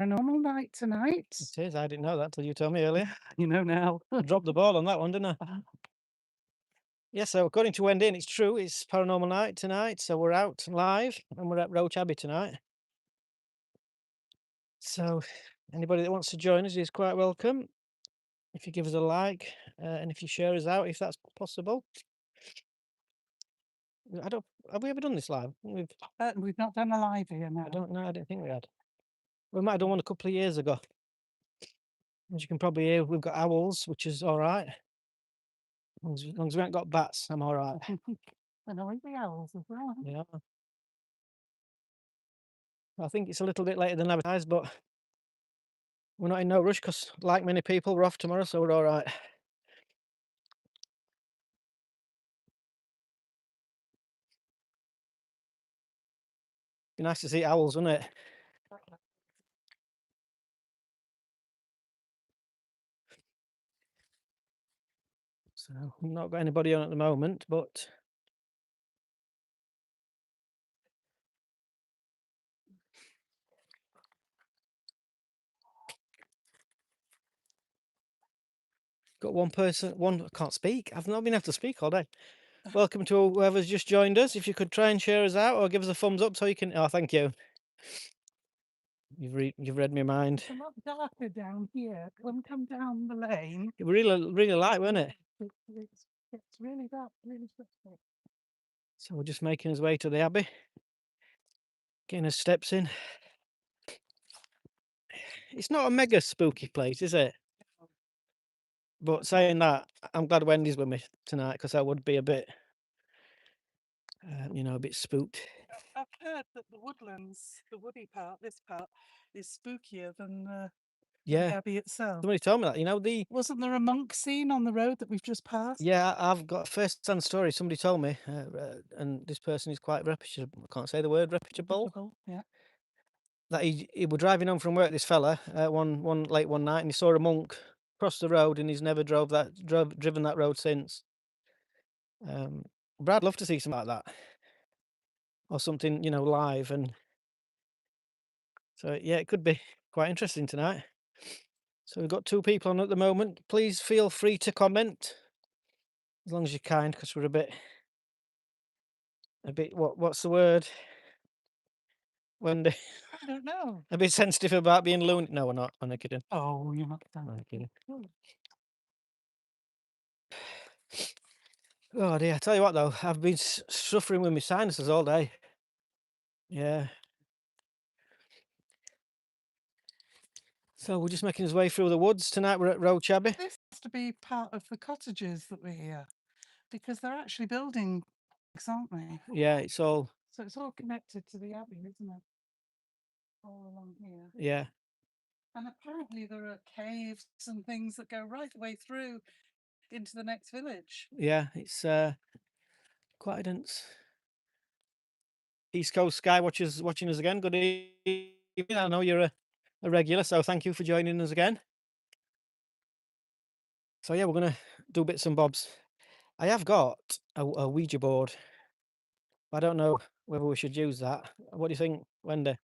Paranormal night tonight. It is. I didn't know that till you told me earlier. You know now. I dropped the ball on that one, didn't I? Yeah, so according to Wendy, and it's true, it's paranormal night tonight. So we're out live and we're at Roach Abbey tonight. So anybody that wants to join us is quite welcome. If you give us a like and if you share us out, if that's possible. I don't. Have we ever done this live? We've not done a live here I now. don't know. I didn't think we had. We might have done one a couple of years ago. As you can probably hear, we've got owls, which is all right. As long as we haven't got bats, I'm all right. And I like the owls as well. Yeah. I think it's a little bit later than advertised, but we're not in no rush because, like many people, we're off tomorrow, so we're all right. Be nice to see owls, wouldn't it? So, we've not got anybody on at the moment, but got one person. I can't speak. I've not been able to speak all day. Welcome to whoever's just joined us. If you could try and share us out or give us a thumbs up so you can. Oh, thank you. You've read my mind. It's a lot darker down here. When we come down the lane, It was really light, wasn't it? it's really dark, really quickly. So we're just making his way to the Abbey, getting his steps in. It's not a mega spooky place, is it? But saying that, I'm glad Wendy's with me tonight because I would be a bit, a bit spooked. I've heard that the woodlands, the woody part, this part, is spookier than the Yeah, Abbey itself. somebody told me that. Wasn't there a monk scene on the road that we've just passed? Yeah, I've got a first-hand story. Somebody told me, and this person is quite reputable. I can't say the word reputable. Yeah. That he was driving home from work. This fella, one late one night, and he saw a monk cross the road, and he's never driven that road since. But I'd love to see something like that, or something live, and so yeah, it could be quite interesting tonight. So we've got 2 people on at the moment. Please feel free to comment, as long as you're kind, because we're a bit what's the word? Wendy, I don't know. a bit sensitive about being loony. No, we're not. I'm not kidding. Oh, you're not done. I'm kidding. Oh dear, I tell you what though, I've been suffering with my sinuses all day. Yeah. So we're just making his way through the woods tonight. We're at Roach Abbey. This has to be part of the cottages that we're here, because they're actually building, aren't they? Yeah, it's all. So it's all connected to the Abbey, isn't it? All along here. Yeah. And apparently there are caves and things that go right the way through into the next village. Yeah, it's quite dense. East Coast Sky watchers watching us again. Good evening. I know you're a regular, so thank you for joining us again. So yeah, we're gonna do bits and bobs. I have got a Ouija board. I don't know whether we should use that. What do you think, Wendy?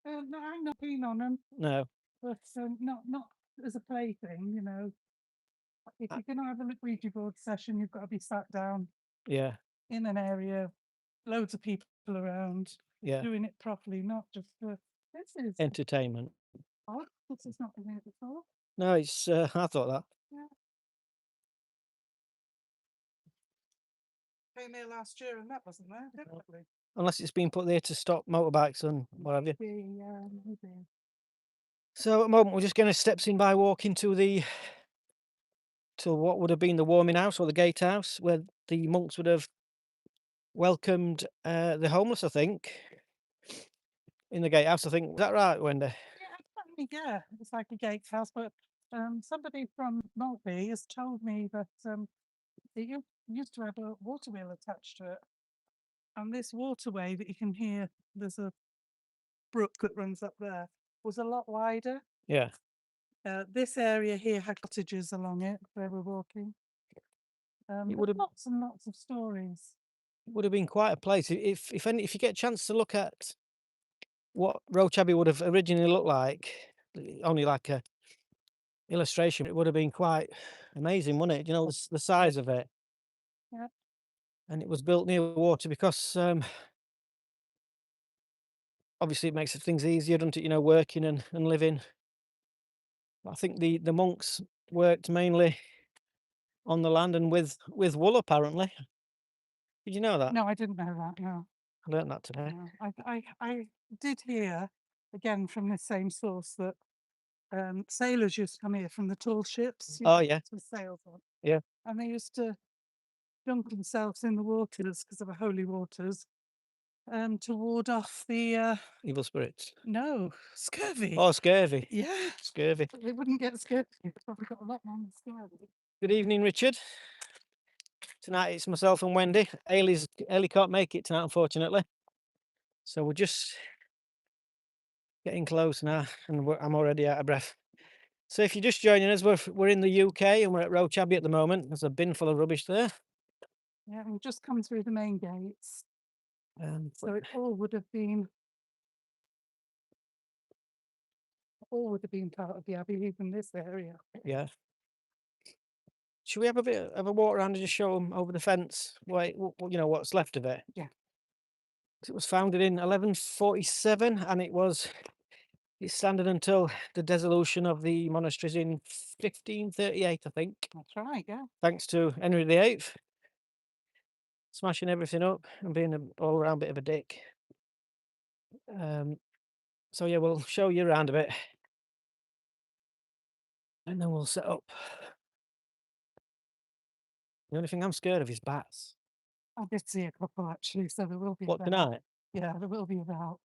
No, I'm not keen on them, No. but not as a plaything, you know. If you're going to have a Ouija board session, you've got to be sat down Yeah. in an area, loads of people around, Yeah. doing it properly, not just for this is Entertainment. odd. This has not been here before. No, it's. I thought that. Yeah. Came here last year and that wasn't there, definitely. Unless it's been put there to stop motorbikes and what have you. Maybe. So at the moment we're just going to steps in by walking to what would have been the warming house or the gatehouse where the monks would have welcomed the homeless, I think. In the gatehouse, I think. Is that right, Wendy? Yeah, it's like a gatehouse, but somebody from Maltby has told me that it used to have a water wheel attached to it. And this waterway that you can hear, there's a brook that runs up there, was a lot wider. Yeah. This area here had cottages along it where we're walking. It would have lots and lots of stories. been quite a place. If you get a chance to look at what Roach Abbey would have originally looked like, only like a illustration, it would have been quite amazing, wouldn't it? You know, the size of it. Yeah. And it was built near water because obviously it makes things easier, doesn't it? You know, working and living. I think the monks worked mainly on the land and with wool, apparently. Did you know that? No, I didn't know that. No, I learnt that today. no. I did hear again from the same source that sailors used to come here from the tall ships, Oh yeah, with sails on, yeah. and they used to dunk themselves in the waters because they were holy waters, to ward off the Evil spirits. no scurvy. Oh, scurvy. Yeah, Scurvy. they wouldn't get scurvy. They've probably got a lot more than scurvy. Good evening, Richard. Tonight it's myself and Wendy. Ailey can't make it tonight, unfortunately. So we're just getting close now, and I'm already out of breath. So if you're just joining us, we're in the UK and we're at Roach Abbey at the moment. There's a bin full of rubbish there. Yeah, we've just come through the main gates, so But it all would have been part of the abbey, even this area. yeah. Should we have a bit of a walk around and just show them over the fence? Wait, you know what's left of it? Yeah. 'Cause it was founded in 1147, and it's standing until the dissolution of the monasteries in 1538, I think. That's right. Yeah. Thanks to Henry VIII smashing everything up and being an all-around bit of a dick. So yeah, we'll show you around a bit, and then we'll set up. The only thing I'm scared of is bats. I did see a couple actually, so there will be What, about. tonight? Yeah, there will be about.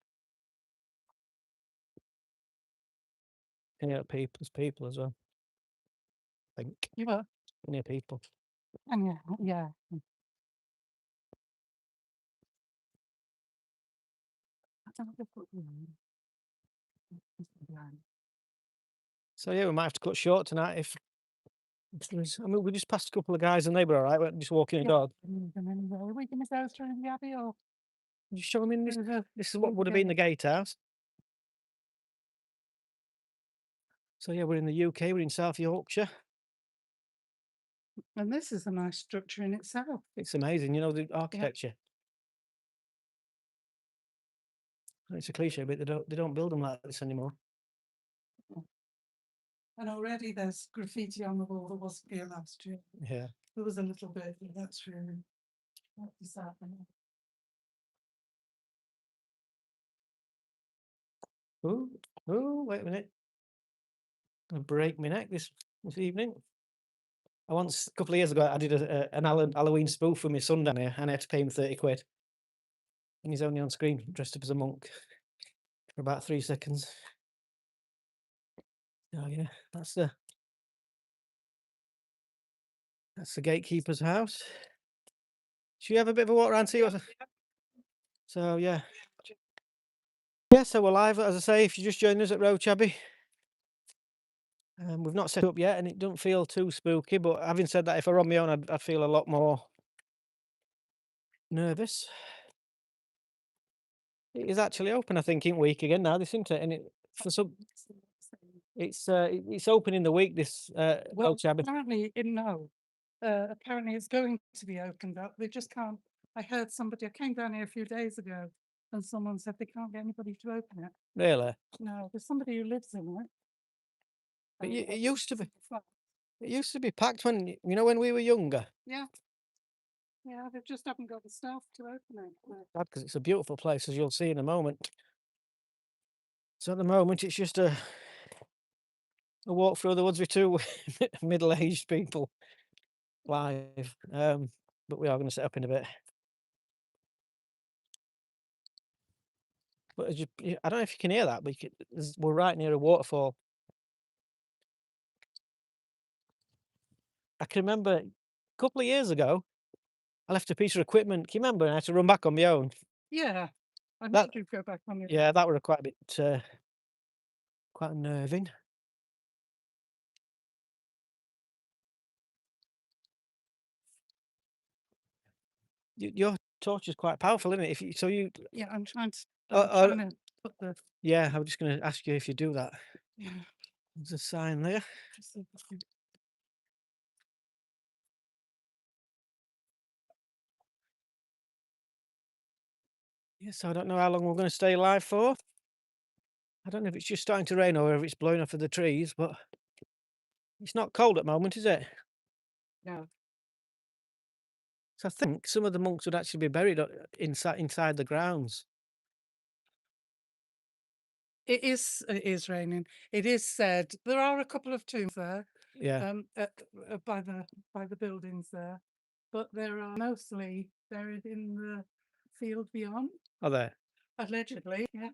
Yeah, there's people as well. I think. You were, Near people. and yeah. I don't know if they've put you on. So yeah, we might have to cut short tonight I mean, we just passed a couple of guys and they were all right. We're just walking a dog. Are we going to go through the abbey or Just show them in this. through the? This is what through would have been the gate? gatehouse. So yeah, we're in the UK. We're in South Yorkshire. And this is a nice structure in itself. It's amazing, you know, the architecture. It's a cliche, but they don't build them like this anymore. And already there's graffiti on the wall that wasn't here last year. Yeah. There was a little bit, but that's really sad. Oh, wait a minute. I'm gonna break my neck this evening. A couple of years ago, I did an Halloween spoof for my son down here, and I had to pay him 30 quid. And he's only on screen dressed up as a monk for about 3 seconds. Oh yeah, that's the gatekeeper's house. Should we have a bit of a walk around, see what? So yeah. Yeah, so we're live, as I say, if you're just joining us at Roach Abbey. We've not set up yet, and it doesn't feel too spooky, but having said that, if I were on my own, I'd feel a lot more nervous. It is actually open, I think, in week again now, this isn't it? And it's open in the week, this Well, Roach Abbey. apparently it's going to be opened up. They just can't. I heard somebody. I came down here a few days ago, and someone said they can't get anybody to open it. Really? No, there's somebody who lives in it. But it It's used to be. a flat. It used to be packed when we were younger. Yeah. Yeah, they just haven't got the staff to open it. No. Because it's a beautiful place, as you'll see in a moment. So at the moment, it's just a walk through the woods with two middle-aged people live. But we are going to set up in a bit. But I don't know if you can hear that, but we're right near a waterfall. I can remember a couple of years ago, I left a piece of equipment. Can you remember? And I had to run back on my own. Yeah, I That- need to go back on your. Yeah, that were quite a bit, quite unnerving. Your torch is quite powerful, isn't it? Yeah, I'm trying to. Uh, I'm trying to put the Yeah, I was just going to ask you if you do that. yeah. There's a sign there. Just see if I can- Yes, I don't know how long we're going to stay alive for. I don't know if it's just starting to rain or if it's blowing off of the trees, but it's not cold at the moment, is it? No, So I think some of the monks would actually be buried inside the grounds. it is raining. It is said there are a couple of tombs there, Yeah. by the buildings there, but there are mostly buried in the field beyond. Are there? Allegedly, yeah.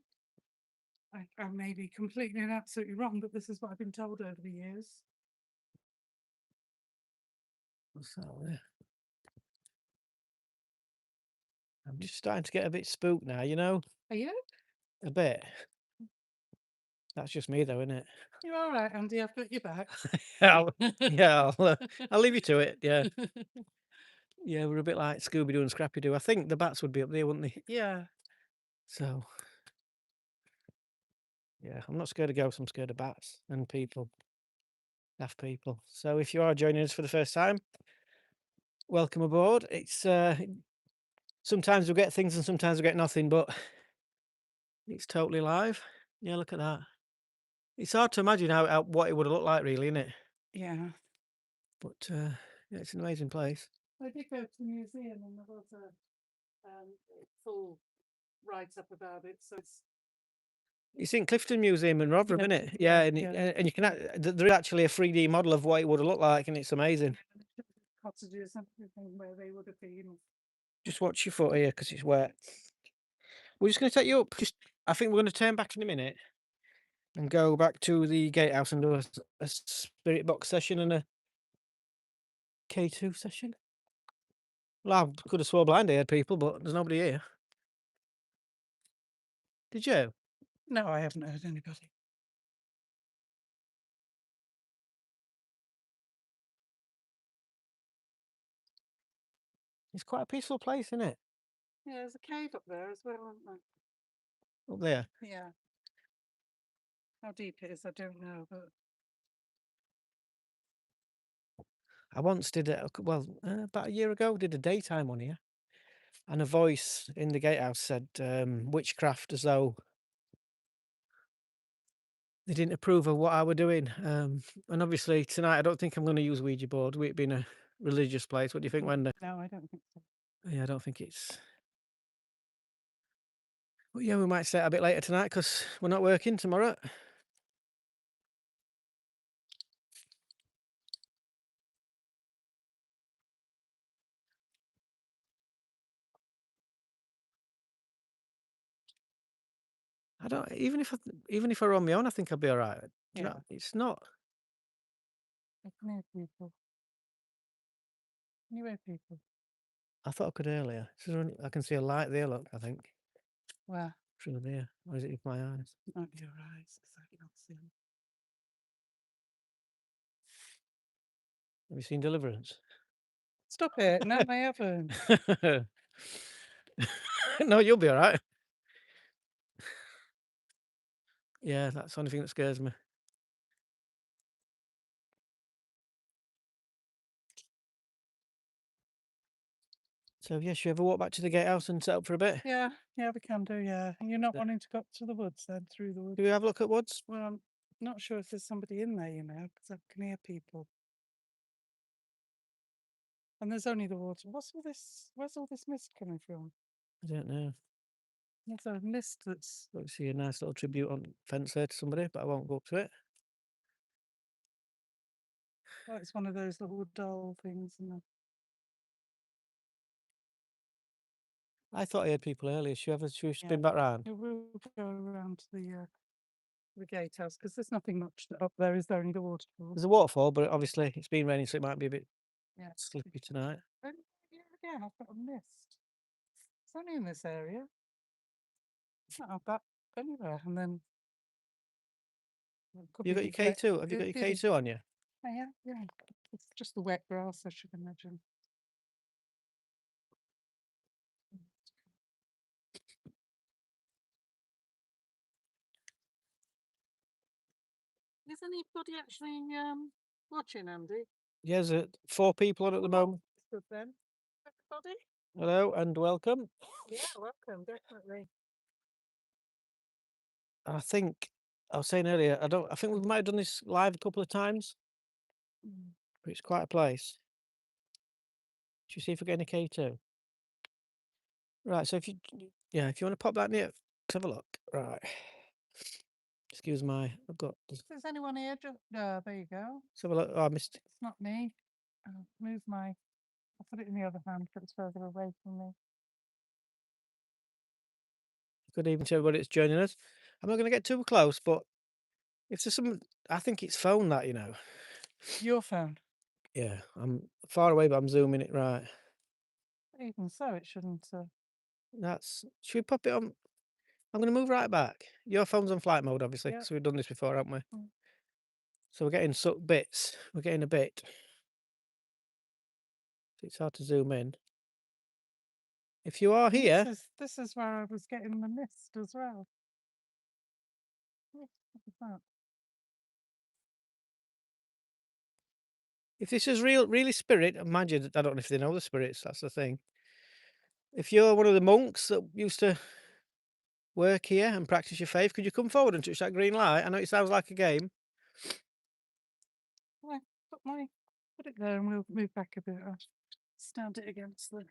I may be completely and absolutely wrong, but this is what I've been told over the years. What's that there? I'm just starting to get a bit spooked now, you know? Are you? A bit. That's just me though, isn't it? You're all right, Andy. I've got your back. Yeah, I'll leave you to it. Yeah. Yeah, we're a bit like Scooby Doo and Scrappy Doo. I think the bats would be up there, wouldn't they? Yeah. So, yeah, I'm not scared of ghosts, I'm scared of bats and people, daft people. So, if you are joining us for the first time, welcome aboard. It's sometimes we get things and sometimes we get nothing, but it's totally live. Yeah, look at that. It's hard to imagine how what it would have looked like, really, isn't it? Yeah. But yeah, it's an amazing place. I did go to the museum and there was a full write up about it. So it's It's in Clifton Museum in Rotherham, yeah, isn't it? Yeah, yeah. and you can there is actually a 3D model of what it would have looked like, and it's amazing. Cottages and everything where they would have been. Just watch your foot here because it's wet. We're just going to take you up. I think we're going to turn back in a minute and go back to the gatehouse and do a spirit box session and a K2 session. Well, I could have swore blind I had people, but there's nobody here. Did you? No, I haven't heard anybody. It's quite a peaceful place, isn't it? Yeah, there's a cave up there as well, isn't Up there. there? Yeah. How deep it is, I don't know, but I once did about a year ago, did a daytime one here, and a voice in the gatehouse said witchcraft, as though they didn't approve of what I were doing. And obviously tonight I don't think I'm going to use Ouija board. With it being a religious place, what do you think, Wendy? no, I don't think so. Yeah, I don't think it's. But yeah, we might stay a bit later tonight because we're not working tomorrow. I don't. Even if I were on my own, I think I'd be all right. You Yeah. know, it's not. I can hear people. Can you hear people? I thought I could earlier. I can see a light there. Look, I think Well, through there. Or is it with my eyes? it might be your eyes because I can't see them. Have you seen Deliverance? Stop it. No, I haven't. No, you'll be all right. Yeah, that's the only thing that scares me. So yes, you ever walk back to the gatehouse and set up for a bit? Yeah, yeah, we can do, yeah. And you're not wanting to go up to the woods then, through the woods? Do we have a look at woods? Well, I'm not sure if there's somebody in there, because I can hear people. And there's only the water. What's all this? Where's all this mist coming from? I don't know. There's a mist that's. Let's see a nice little tribute on fence there to somebody, but I won't go up to it. Well, it's one of those little doll things. I thought I had people earlier. Should we spin Yeah. back round? We'll go around to the gatehouse because there's nothing much up there, is there? Only the waterfall. There's a waterfall, but obviously it's been raining, so it might be a bit Yeah. slippy tonight. Oh, yeah, again, I've got a mist. It's only in this area. It's not that anywhere. And then. You got your K2? Have you got your K2 on you? Yeah. It's just the wet grass, I should imagine. Is anybody actually watching, Andy? Yeah, there's 4 people on at the moment. Good then. Everybody? Hello and welcome. Yeah, welcome, definitely. I think I was saying earlier, I think we might have done this live a couple of times, Mm. but it's quite a place. Should you see if we get any K2? Right, so if you want to pop that near, let's have a look. Right. Excuse I've got this. If there's anyone here, just there you go. Let's have a look. Oh, I missed. It's not me. I'll put it in the other hand so it's further away from me. Good evening to everybody that's joining us. I'm not going to get too close, but if there's I think it's phone that, Your phone. Yeah, I'm far away, but I'm zooming it right. Even so, it shouldn't. Should we pop it on? I'm going to move right back. Your phone's on flight mode, obviously, Yep. because we've done this before, haven't we? Mm. So we're getting bits. We're getting a bit. It's hard to zoom in. If you are here, This is where I was getting the mist as well. What is that? if this is really spirit, imagine, I don't know if they know the spirits, that's the thing. If you're one of the monks that used to work here and practice your faith, could you come forward and touch that green light? I know it sounds like a game. Well, put it there and we'll move back a bit. I'll stand it against the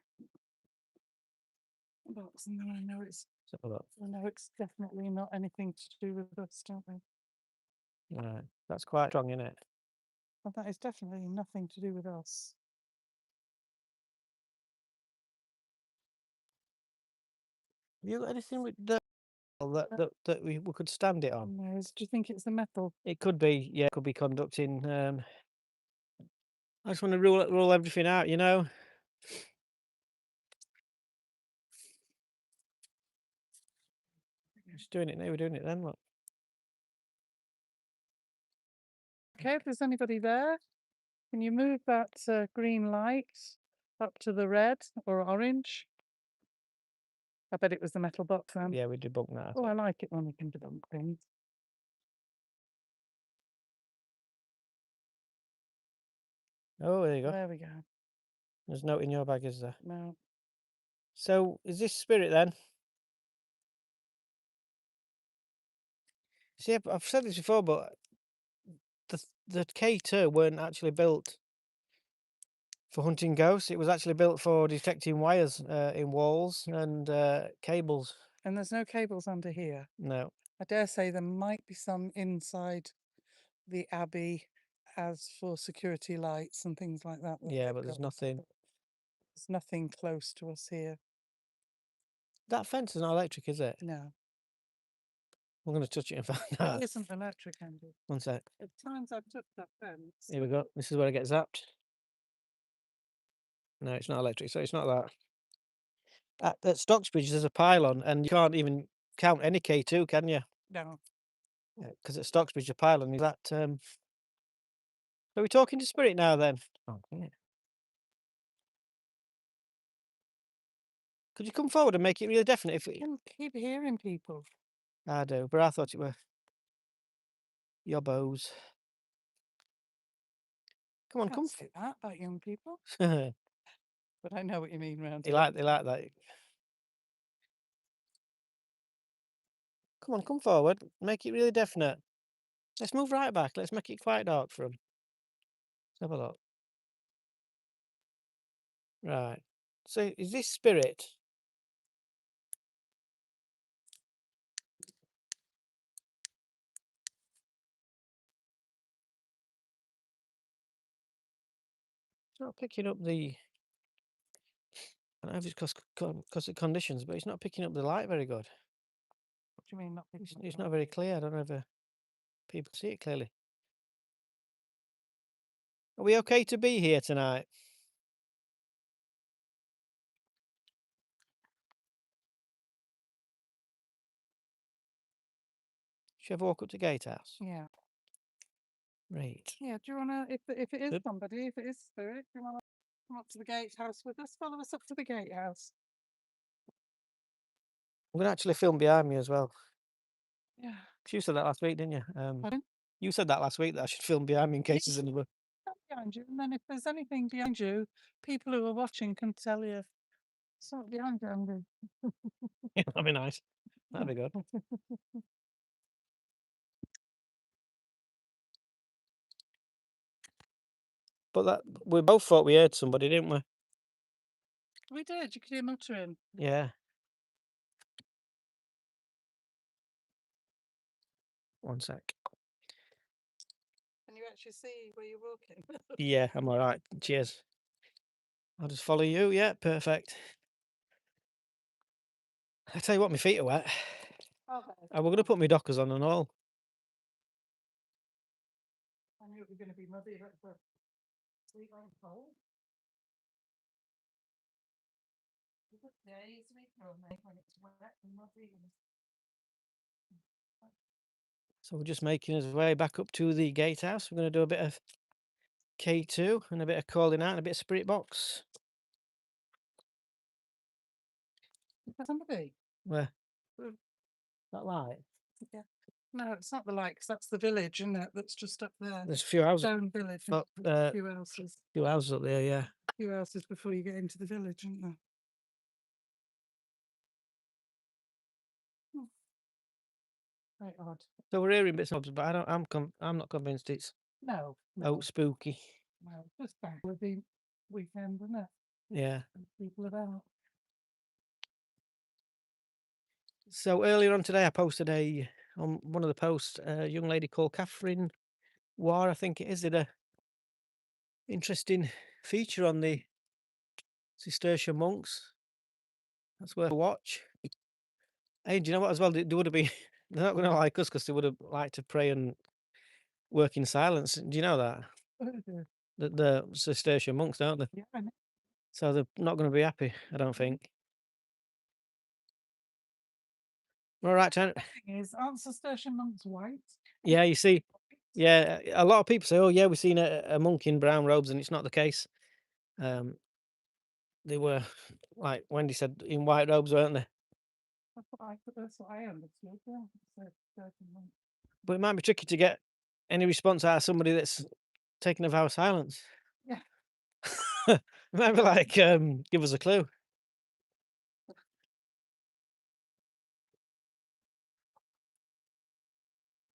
box and then I know it's definitely not anything to do with us, don't we? Right, that's quite strong, isn't it? Well, that is definitely nothing to do with us. Have you got anything with that we could stand it on? No, do you think it's the metal? It could be, yeah, it could be conducting. I just want to rule everything out, Just doing it now. We're doing it then. Look. Okay, if there's anybody there, can you move that green light up to the red or orange? I bet it was the metal box then. Yeah, we debunk that. Oh, I like it when we can debunk things. Oh, there you go. There we go. There's no in your bag, is there? No. So, is this spirit then? See, I've said this before, but the K2 weren't actually built for hunting ghosts. It was actually built for detecting wires in walls and cables. And there's no cables under here. No. I dare say there might be some inside the Abbey as for security lights and things like that. Yeah, but there's nothing. There's nothing close to us here. That fence is not electric, is it? No. I'm going to touch it and find out. It isn't electric, Andy. One sec. At times I've took that fence. Here we go. This is where I get zapped. No, it's not electric, so it's not that. At Stocksbridge, there's a pylon, and you can't even count any K2, can you? No. Because at Stocksbridge, a pylon is that. So we're talking to spirit now, then. Oh, yeah. Could you come forward and make it really definite? If I can keep hearing people. I do, but I thought it were yobbos. Come on, come. Say that about young people, They but I know what you mean round here. like that. Come on, come forward. Make it really definite. Let's move right back. Let's make it quite dark for them. Let's have a look. Right. So is this spirit? It's not picking up the. I don't know if it's because of conditions, but it's not picking up the light very good. What do you mean not It's not very clear. I don't know if people see it clearly. Are we okay to be here tonight? Should I ever walk up to Gatehouse? Yeah. Right. Yeah. Do you want to, if it is Good. somebody, if it is spirit, do you want to come up to the gatehouse with us? Follow us up to the gatehouse. I'm going to actually film behind me as well. Yeah. You said that last week, didn't you? Pardon? You said that last week that I should film behind me in case there's another. Not behind you, and then if there's anything behind you, people who are watching can tell you it's not behind you, Andy. Yeah, that'd be nice. That'd be good. But that we both thought we heard somebody, didn't we? We did. You could hear muttering. Yeah. One sec. Can you actually see where you're walking? Yeah, I'm all right. Cheers. I'll just follow you. Yeah, perfect. I tell you what, my feet are wet. Okay. We're going to put my dockers on and all. I knew it was going to be muddy, but the sleep ain't cold. Yeah, it's when it's wet and muddy. So we're just making our way back up to the gatehouse. We're going to do a bit of K2 and a bit of calling out and a bit of spirit box. Is that somebody? Where? Mm. That light? Yeah. No, it's not the light, 'cause that's the village, isn't it? That's just up there. There's a few houses. Stone village. Oh, A few houses. few houses up there, yeah. A few houses before you get into the village, isn't there? Very odd. So we're hearing bits and bobs, but I'm not convinced it's No, no, spooky. no. Just back with the weekend, isn't it? Yeah. And people about. So earlier on today, I posted on one of the posts, a young lady called Catherine War, I think it is, did a interesting feature on the Cistercian monks. That's worth a watch. Hey, do you know what? As well, they would have been. They're not going to like us because they would have liked to pray and work in silence. Do you know that? The Cistercian monks, don't they? Yeah, I know. So they're not going to be happy, I don't think. All right, Chen. The thing is, aren't Cistercian monks white? Yeah, you see, yeah, a lot of people say, "Oh, yeah, we've seen a monk in brown robes," and it's not the case. They were, like Wendy said, in white robes, weren't they? That's what I understood. Yeah, Cistercian monks. But it might be tricky to get any response out of somebody that's taken a vow of silence. Yeah. It might be like, give us a clue.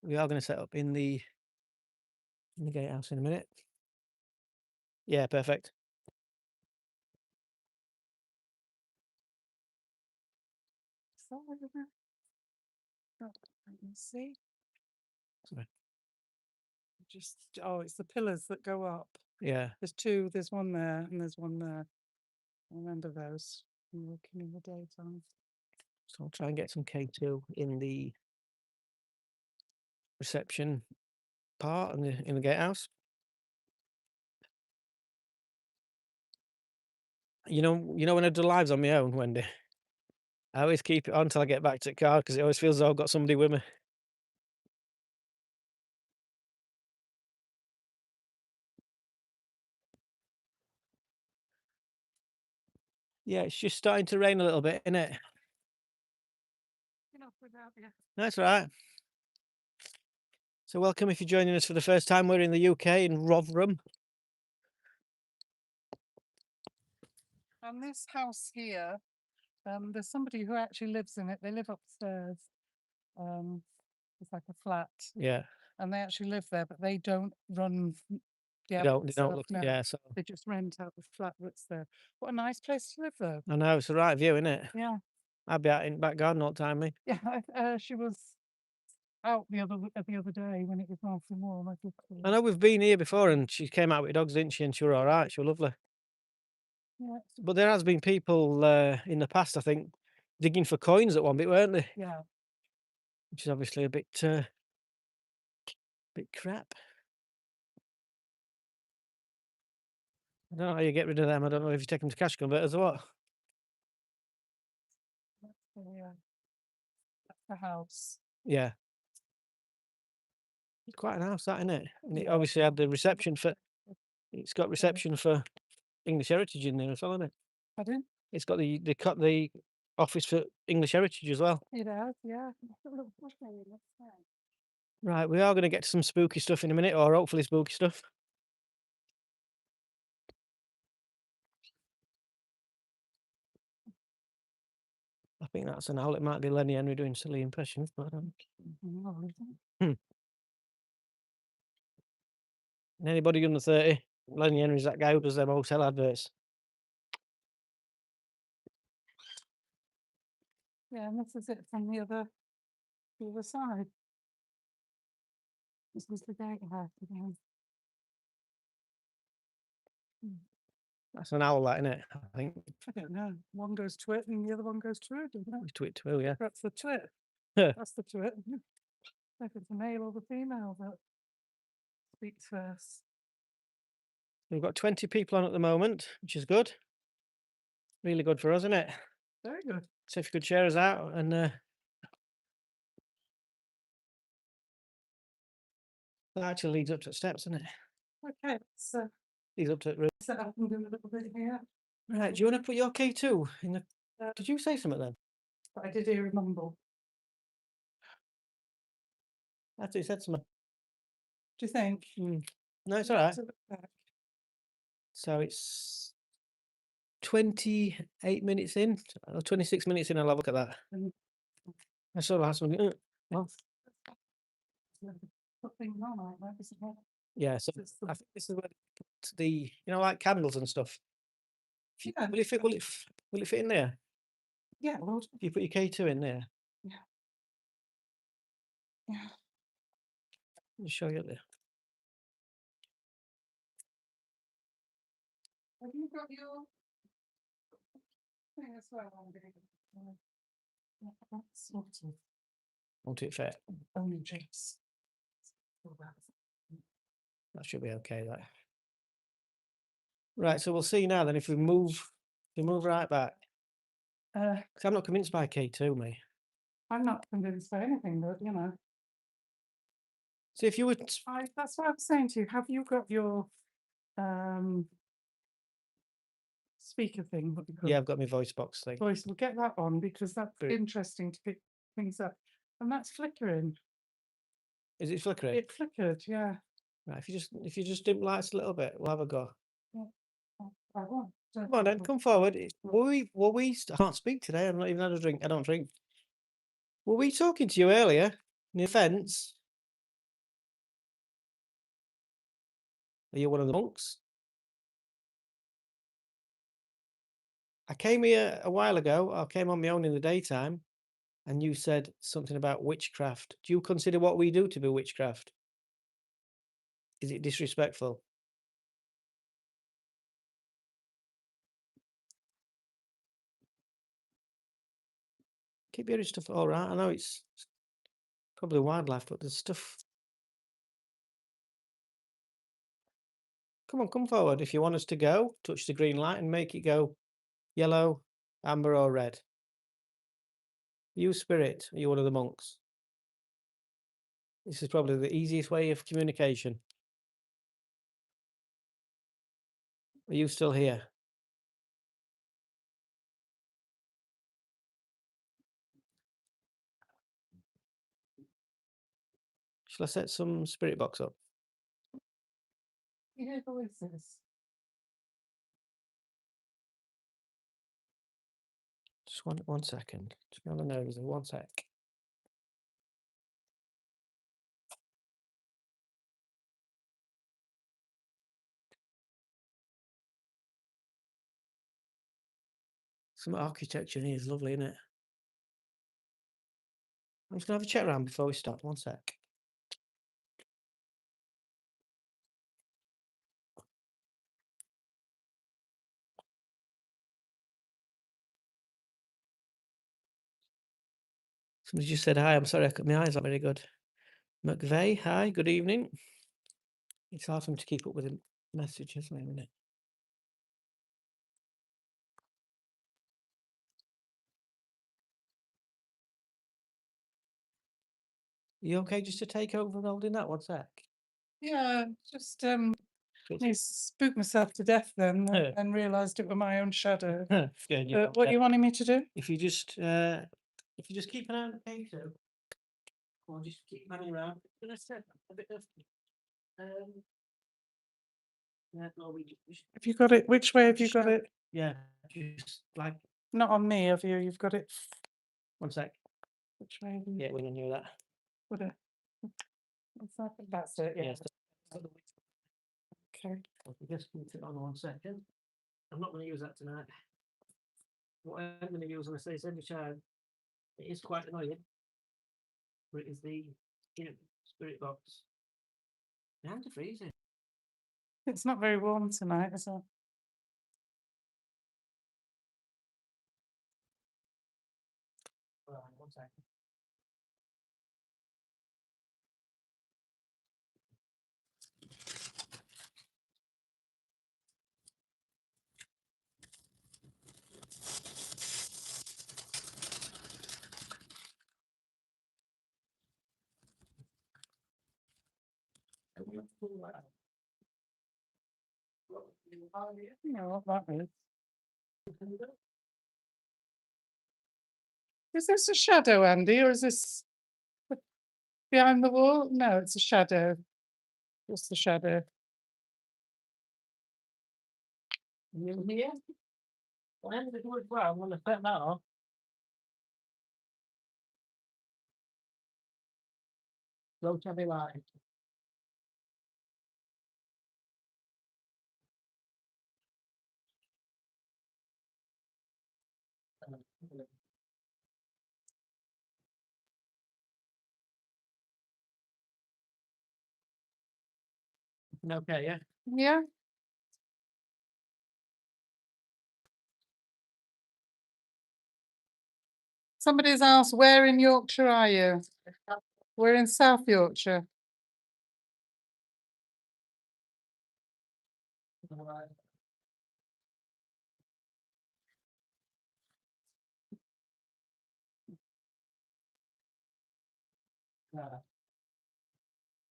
We are going to set up in the gatehouse in a minute. Yeah, perfect. So, I don't know. Let me see. Sorry. Just it's the pillars that go up. Yeah. There's two. There's one there, and there's one there. I remember those. I'm working in the daytime. So I'll try and get some K2 in the reception part and in the gatehouse. You know when I do lives on my own, Wendy, I always keep it on till I get back to the car because it always feels as though I've got somebody with me. Yeah, it's just starting to rain a little bit, isn't it? Without you. That's right. So welcome if you're joining us for the first time. We're in the UK in Rotherham. And this house here, there's somebody who actually lives in it. They live upstairs. It's like a flat, Yeah, and they actually live there, but they don't run the they Abbey don't itself, look. no. Yeah, so They just rent out the flat that's there. What a nice place to live, though. I know it's the right view, isn't it? Yeah, I'd be out in the back garden all the time, me. yeah. She was out the other day when it was nice and warm. I know we've been here before, and she came out with dogs, didn't she? And she were all right. She was lovely. Yeah, But there has been people in the past, I think, digging for coins at one bit, weren't they? yeah. Which is obviously a bit crap. I don't know how you get rid of them. I don't know if you take them to cash converters or what. That's the house. Yeah. It's quite a house, that, isn't it? And it Yeah. obviously had the reception for. It's got reception for English Heritage in there as well, isn't it? Pardon? It's got the office for English Heritage as well. It has, yeah. Right, we are going to get to some spooky stuff in a minute, or hopefully spooky stuff. I think that's an owl. It might be Lenny Henry doing silly impressions, but Hmm. Anybody under 30, Lenny Henry's that guy who does them hotel adverts. Yeah, and this is it from the other side. This was the gatehouse again. That's an owl, that, isn't it? I think. I don't know. One goes twit and the other one goes true, doesn't it? Twit too, yeah. That's the twit. Huh. That's the twit. If it's a male or the female that speaks first. We've got 20 people on at the moment, which is good. Really good for us, isn't it? Very good. So if you could share us out and that actually leads up to the steps, doesn't it? Okay, so Leads up to the room. set up and do a little bit here. Right, do you want to put your key too in the? Did you say something then? But I did hear a mumble. I thought you said something. Do you think? No, it's all right. To look back. So it's 28 minutes in, or 26 minutes in. I'll have a look at that. Mm. I saw the last one. Well, Put things on like that, isn't it? yeah. So It's I the- think this is where they put the, like candles and stuff. Yeah. Will it fit? Will it fit in there? Yeah, well, If you put your K2 in there, yeah. I'll show you there. Have you got your thing as well? Yeah, that's sort of Won't it fit? only just. That should be okay. That. Right. So we'll see now. Then if we move right back. 'Cause I'm not convinced by K2, mate. I'm not convinced by anything, but you know. So if you were, That's what I was saying to you. Have you got your speaker thing? What do you call yeah, it? I've got my voice box thing. Voice. We'll get that on because that's Brilliant. interesting to pick things up. And that's flickering. Is it flickering? It flickered, yeah. Right. If you just dim lights a little bit, we'll have a go. I won't. Come on then, come forward. Were we? I can't speak today. I've not even had a drink. I don't drink. Were we talking to you earlier? In the fence? Are you one of the monks? I came here a while ago. I came on my own in the daytime, and you said something about witchcraft. Do you consider what we do to be witchcraft? Is it disrespectful? Keep hearing stuff. All right, I know it's probably wildlife, but there's stuff. Come on, come forward. If you want us to go, touch the green light and make it go yellow, amber, or red. You spirit, are you one of the monks? This is probably the easiest way of communication. Are you still here? Shall I set some spirit box up? You hear voices. Just one second. Just be on the nose in 1 sec. Some architecture in here is lovely, isn't it? I'm just gonna have a check around before we start. 1 sec. Somebody just said hi. I'm sorry, my eyes aren't very good. McVeigh, hi, good evening. It's hard for me to keep up with the messages, isn't it? You okay just to take over and holding that 1 sec? Yeah, just Good. I spooked myself to death then and realised it was my own shadow. Good, you What you wanting me to do? if you just keep an eye on the K2. I'll just keep hanging around. Gonna set a bit of yeah, no, Have you got it? Which way have you got it? yeah, just like Not on me, have you? You've got it. 1 sec. Which way have you Yeah, we can hear that. got it? That's it. Yeah. Yes. Okay. I'll just keep it on 1 second. I'm not going to use that tonight. What I'm going to use on a say every child, it is quite annoying, but it is the spirit box. My hands are freezing. It's not very warm tonight, is it? Right, 1 second. You know what that is. Is this a shadow, Andy, or is this behind the wall? No, it's a shadow. Just the shadow. You here? Well, I'm going to do it well. I'm going to set that off. Roach Abney live. Okay, yeah. Yeah. Somebody's asked, where in Yorkshire are you? We're in South Yorkshire.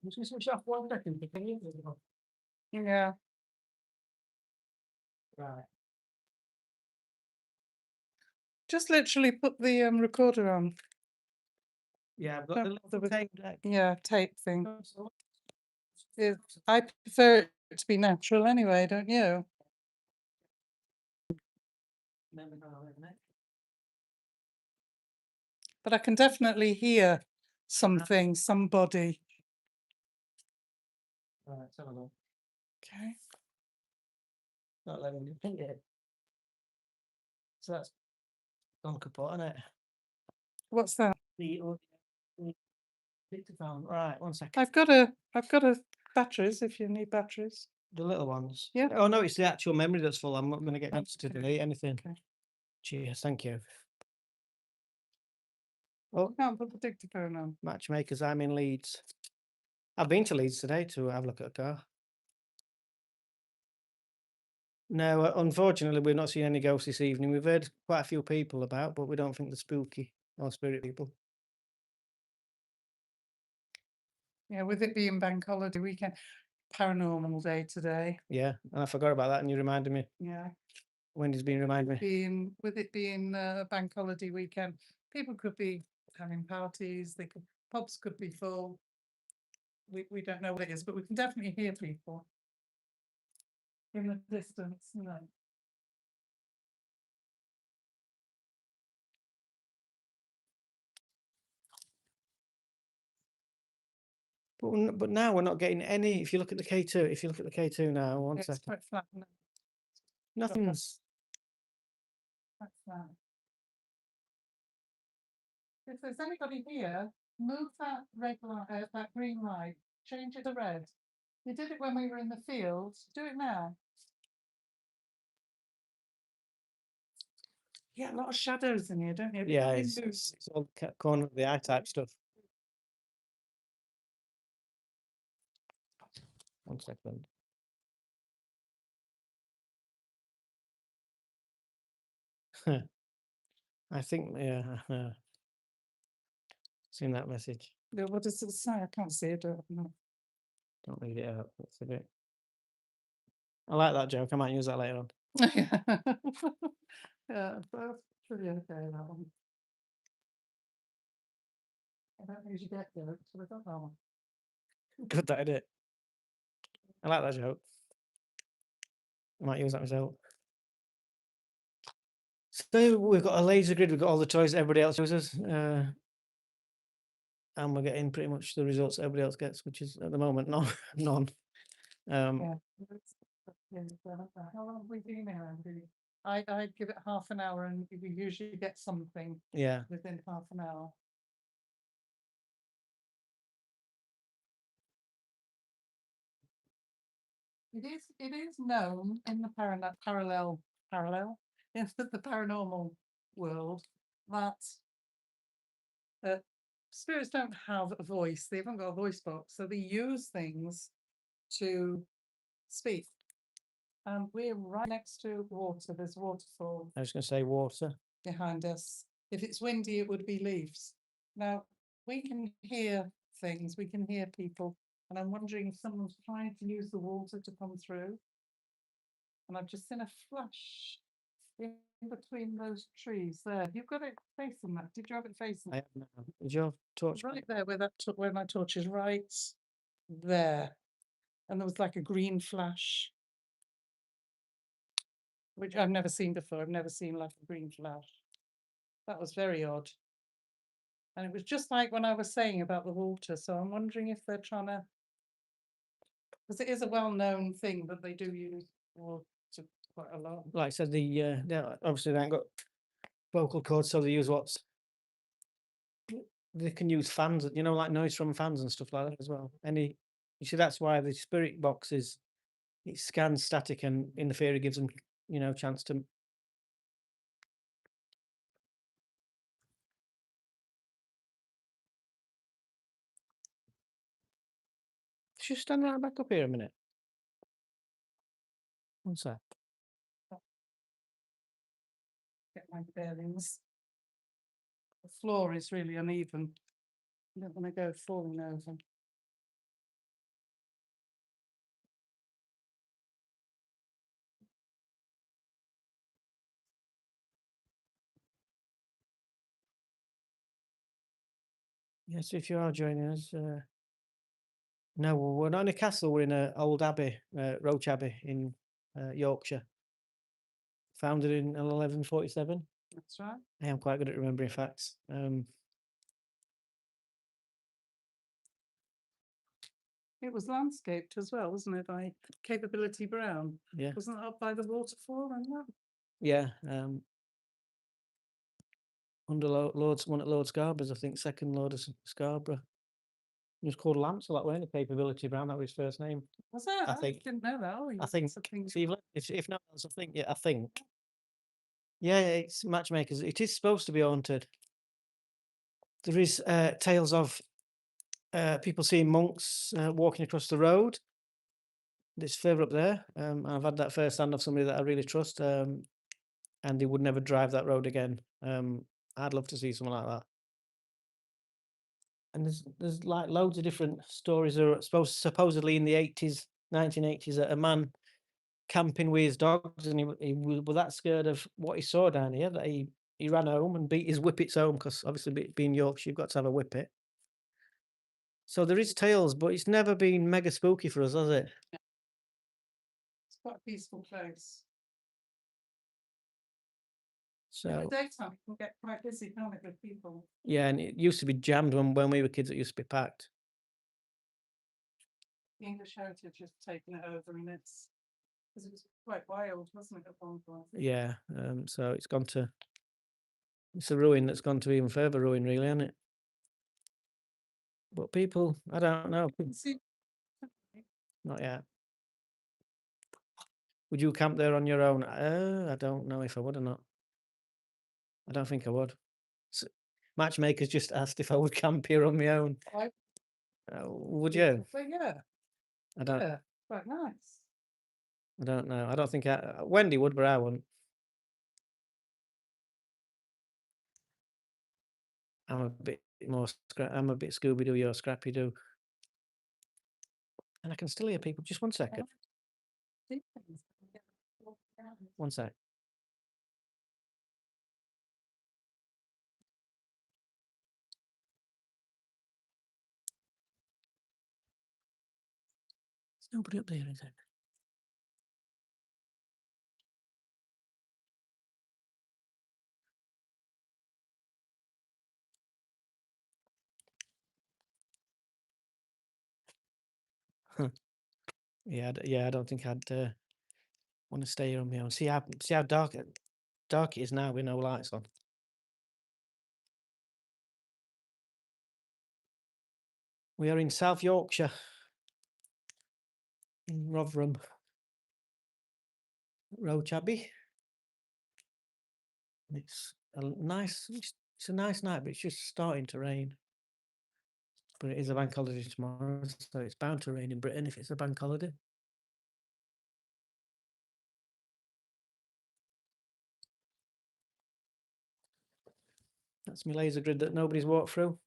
Just switch off 1 second. Can you? Yeah. Right. Just literally put the recorder on. Yeah, I've got Don't the bother little with- tape deck. Yeah, tape thing. I prefer it to be natural anyway, don't you? But I can definitely hear something, somebody. Right, let's have a look. Okay. Not letting me think it. So that's on kaput, isn't it? What's that? The dictaphone. Right, 1 second. I've got a batteries if you need batteries. The little ones. Yeah. Oh no, it's the actual memory that's full. I'm not going to get to Okay. delete anything. Okay. Cheers, thank you. Oh, can't put the dictaphone on. Matchmakers, I'm in Leeds. I've been to Leeds today to have a look at a car. No, unfortunately, we're not seeing any ghosts this evening. We've heard quite a few people about, but we don't think they're spooky or spirit people. Yeah, with it being bank holiday weekend, paranormal day today. Yeah, and I forgot about that, and you reminded me. Yeah. Wendy's been reminding me. With it being bank holiday weekend, people could be having parties. Pubs could be full. We don't know what it is, but we can definitely hear people in the distance. No. But now we're not getting any. If you look at the K2, now, one It's second. quite flat. No, Nothing's. quite flat. If there's anybody here, move that red light, that green light, change it to red. We did it when we were in the field. Do it now. Yeah, a lot of shadows in here, don't you? Yeah, it's all corner of the eye type stuff. 1 second. I think, yeah, seen that message. What does it say? I can't see it. No. Don't read it out. That's a bit. I like that joke. I might use that later on. Yeah, that's pretty okay, that one. I don't usually get there, so I don't know. Good that, isn't it? I like that joke. I might use that myself. So we've got a laser grid, we've got all the toys that everybody else uses, and we're getting pretty much the results that everybody else gets, which is at the moment none. Yeah. How long have we been here, Andy? I'd give it half an hour and we usually get something Yeah. within half an hour. It is known in the parallel in the paranormal world that spirits don't have a voice. They haven't got a voice box, so they use things to speak. And we're right next to water. There's a waterfall I was going to say water. behind us. If it's windy, it would be leaves. Now, we can hear things, we can hear people, and I'm wondering if someone's trying to use the water to come through. And I've just seen a flash in between those trees there. You've got it facing that. Did you have it facing? I have now. Is your torch Right there, where my torch is, right there. And there was like a green flash, which I've never seen before. I've never seen like a green flash. That was very odd. And it was just like when I was saying about the water. So I'm wondering if they're trying to, because it is a well-known thing that they do use water quite a lot. like I said, obviously they ain't got vocal cords, so they use they can use fans, like noise from fans and stuff like that as well. You see, that's why the spirit box it scans static, and in the theory gives them, chance to. Just stand right back up here a minute. One sec. Get my bearings. The floor is really uneven. I don't want to go falling over. Yes, if you are joining us, no, we're not in a castle. We're in an old abbey, Roche Abbey in Yorkshire, founded in 1147. That's right. I am quite good at remembering facts. It was landscaped as well, wasn't it, by Capability Brown? Yeah, Wasn't it up by the waterfall and that? yeah. Under one at Lord Scarborough's, I think, second Lord of Scarborough. He was called Lancelot, weren't he? Capability Brown, that was his first name. Was that? I think. Didn't know that. Oh, I think. something. Steve, if not else, I think. Yeah, I think. Yeah, it's matchmakers. It is supposed to be haunted. There is tales of people seeing monks walking across the road. It's further up there. I've had that first hand of somebody that I really trust, and they would never drive that road again. I'd love to see something like that. And there's like loads of different stories. Are supposedly in the 1980s, a man camping with his dogs, and he was that scared of what he saw down here that he ran home and beat his whippets home, because obviously being Yorkshire, you've got to have a whippet. So there is tales, but it's never been mega spooky for us, has it? It's quite a peaceful place. So in the daytime, it can get quite busy, can't it, with people? Yeah, and it used to be jammed when we were kids. It used to be packed. The English Heritage has taken it over, and it's because it was quite wild, wasn't it, at one point? Yeah, so it's a ruin that's gone to even further ruin, really, hasn't it? But people, I don't know. Not yet. Would you camp there on your own? I don't know if I would or not. I don't think I would. Matchmakers just asked if I would camp here on my own. Would you? Well, yeah. I don't. Yeah, quite nice. I don't know. I don't think Wendy would, but I wouldn't. I'm a bit more. I'm a bit Scooby Doo. You're Scrappy Doo. And I can still hear people. Just one second. One sec. Nobody up there, is it? Yeah, I don't think I'd want to stay here on my own. See how dark it is now with no lights on. We are in South Yorkshire, in Rotherham, Roach Abbey. It's a nice night, but it's just starting to rain. But it is a bank holiday tomorrow, so it's bound to rain in Britain if it's a bank holiday. That's my laser grid that nobody's walked through.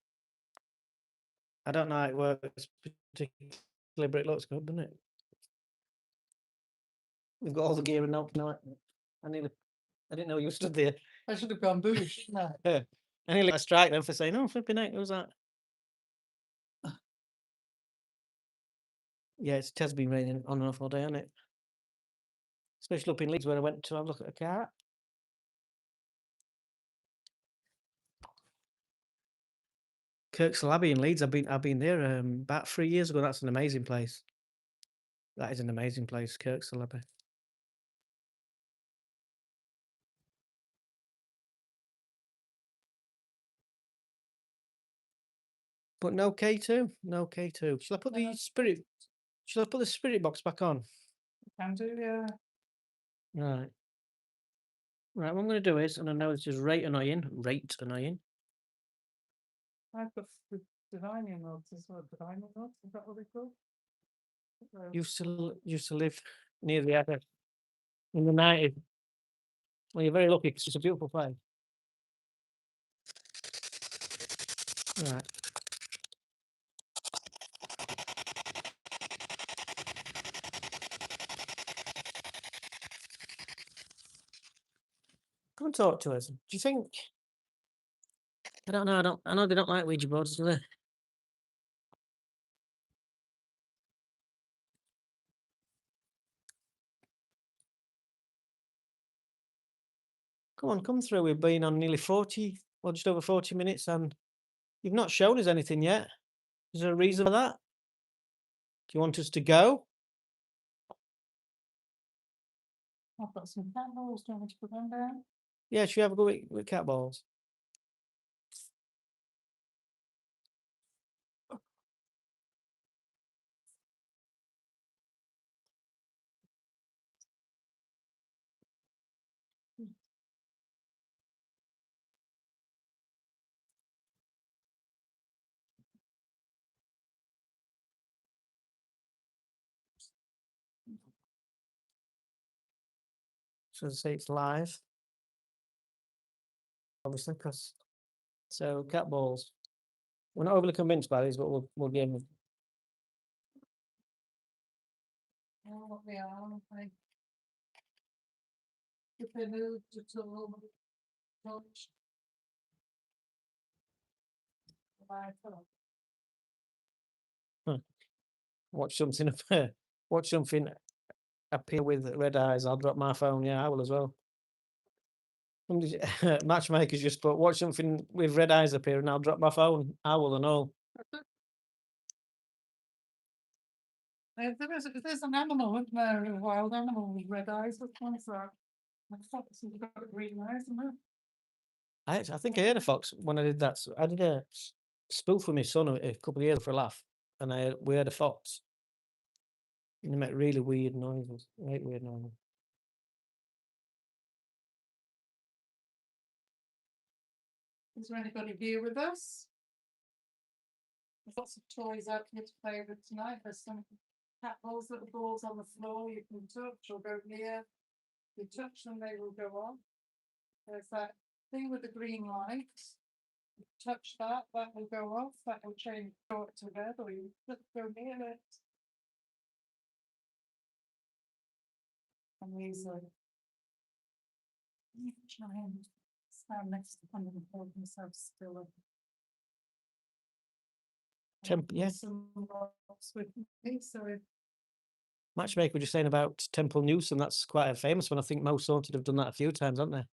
I don't know how it works particularly, but it looks good, doesn't it? We've got all the gear and now I didn't know you stood there. I should have gone boosh, shouldn't I? Yeah. I nearly got a strike them for saying, "Oh, flipping heck, who's that?" Yeah, it has been raining on and off all day, hasn't it? Especially up in Leeds where I went to have a look at a car. Kirksall Abbey in Leeds. I've been there about 3 years ago. That's an amazing place. That is an amazing place, Kirksall Abbey. But no K2. No K2. Shall I put the spirit box back on? Can do, yeah. Right. Right, what I'm gonna do is, and I know this is rate annoying. I've got the divining rods as well. Divining rods, is that what they call? Used to live near the Abbey in the 90s. Well, you're very lucky because it's a beautiful place. Right. Come and talk to us. Do you think? I don't know. I know they don't like Ouija boards, do they? Come on, come through. We've been on nearly 40, well, just over 40 minutes, and you've not shown us anything yet. Is there a reason for that? Do you want us to go? I've got some cat balls. Do you want me to put them down? Yeah, should we have a go with cat balls? So as I say, it's live, obviously, because so cat balls. We're not overly convinced by these, but we'll give them. Oh, what they are, like, if they move to Roach. Watch something watch something appear with red eyes. I'll drop my phone. Yeah, I will as well. Matchmakers just put watch something with red eyes appear, and I'll drop my phone. I will and all. There's an animal, isn't there? A wild animal with red eyes. Which one's that? I thought it's got green eyes, isn't it? I think I heard a fox when I did that. I did a spoof with my son a couple of years for a laugh, and we heard a fox. And they make really weird noises. Right, weird noises. Is there anybody here with us? There's lots of toys out here to play with tonight. There's some cat balls, little balls on the floor you can touch or go near. You touch them, they will go on. There's that thing with the green light. You touch that, that will go off. That will change to red, or you just go near it. And these are. Try and stand next to them and hold themselves still. Yeah. Some rocks with me, so if Matchmaker was just saying about Temple Newsom. That's quite a famous one. I think most haunted have done that a few times, haven't they?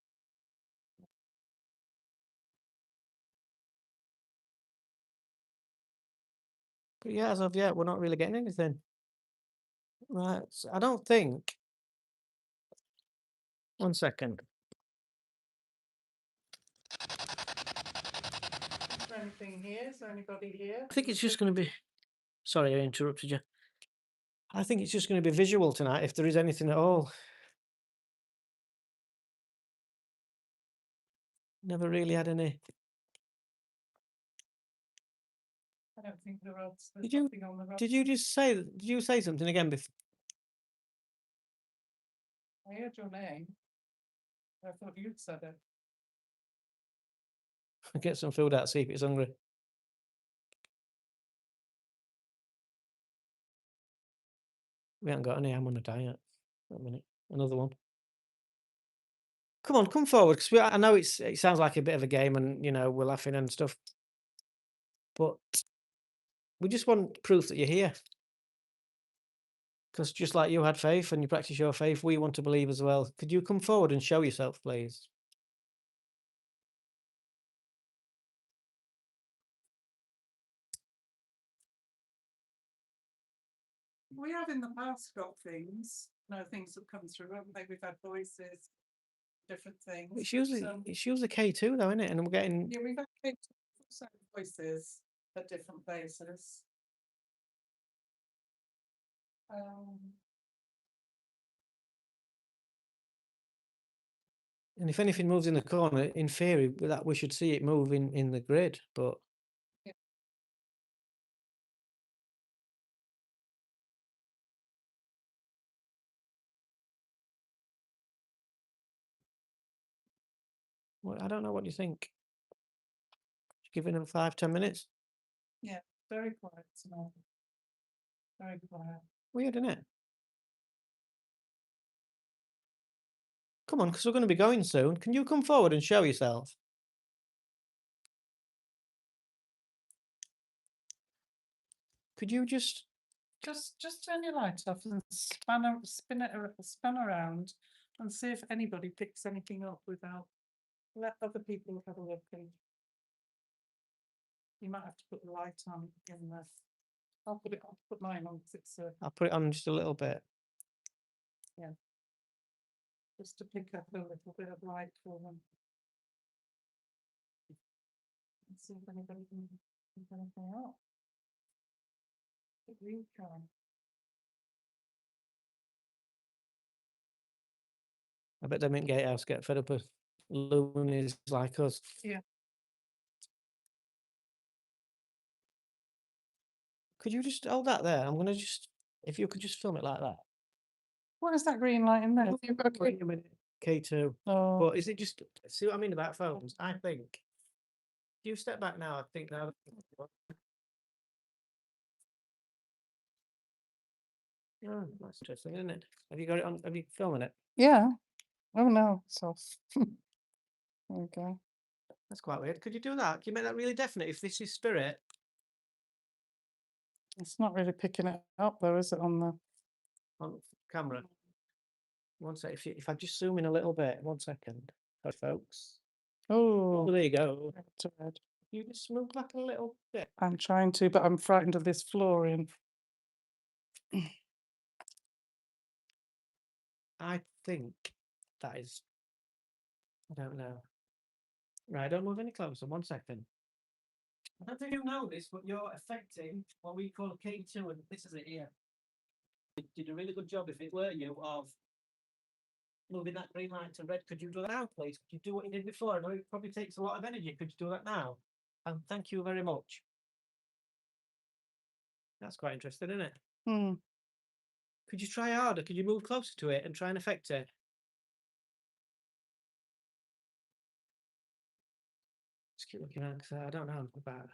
But yeah, as of yet, we're not really getting anything. Right. So I don't think. One second. Is there anything here? Is there anybody here? I think it's just going to be. Sorry, I interrupted you. I think it's just going to be visual tonight, if there is anything at all. Never really had any. I don't think there are. There's Did you- nothing on the road. Did you just say? Did you say something again before? I heard your name. I thought you'd said it. Get some food out, see if it's hungry. We haven't got any. I'm on a diet. Wait a minute. Another one. Come on, come forward, because I know it sounds like a bit of a game, and we're laughing and stuff, but we just want proof that you're here. Because just like you had faith and you practice your faith, we want to believe as well. Could you come forward and show yourself, please? We have in the past got things, things that come through, haven't they? We've had voices, different things. It's usually but, K2 though, isn't it? And we're getting. yeah, we've had voices at different places. And if anything moves in the corner, in theory, that we should see it move in the grid, but. Yeah. Well, I don't know. What do you think? Giving them 5-10 minutes. Very quiet tonight. Very quiet. Weird, isn't it? Come on, because we're going to be going soon. Can you come forward and show yourself? Could you just turn your light off and spin around and see if anybody picks anything up without. Let other people have a look. And you might have to put the light on in the. I'll put mine on because it's I'll put it on just a little bit. just to pick up a little bit of light for them. Let's see if anybody can pick anything up. We can. I bet them in Gatehouse get fed up of loonies like us. Yeah. Could you just hold that there? I'm going to just, if you could just film it like that. What is that green light in there? You've got Wait a minute. K2. Oh, But is it just, see what I mean about phones? I think, if you step back now, I think now. Oh, that's interesting, isn't it? Have you got it on? Have you filming it? yeah. Oh no, it's off. Okay. That's quite weird. Could you do that? Can you make that really definite? If this is spirit, It's not really picking it up though, is it, on the. on camera. One sec. If I just zoom in a little bit, 1 second. Sorry, folks. Oh, Oh, there you go. to red. You just move back a little bit. I'm trying to, but I'm frightened of this flooring. I think that is. I don't know. Right, don't move any closer. 1 second. I don't think you know this, but you're affecting what we call K2, and this is it here. You did a really good job, if it were you, of moving that green light to red. Could you do that now, please? Could you do what you did before? I know it probably takes a lot of energy. Could you do that now? And thank you very much. That's quite interesting, isn't it? Hmm. Could you try harder? Could you move closer to it and try and affect it? Just keep looking at it, 'cause I don't know about.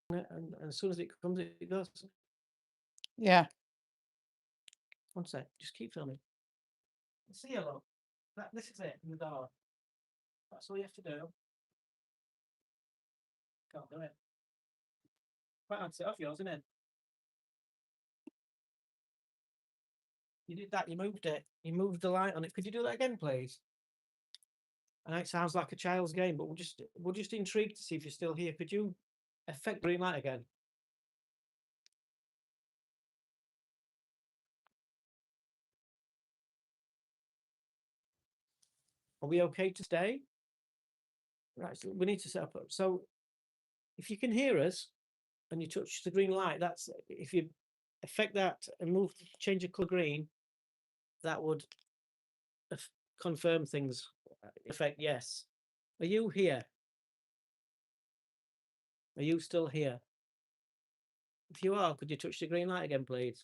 And as soon as it comes, it goes. Yeah. 1 sec, just keep filming. See you, look. This is it in the door. That's all you have to do. Can't do it. Quite hard to set off yours, isn't it? You did that, you moved it. You moved the light on it. Could you do that again, please? I know it sounds like a child's game, but we're just intrigued to see if you're still here. Could you affect green light again? Are we okay to stay? Right, so we need to set up. So if you can hear us and you touch the green light, that's if you affect that and move, change the colour green, that would confirm things. Effect yes. Are you here? Are you still here? If you are, could you touch the green light again, please?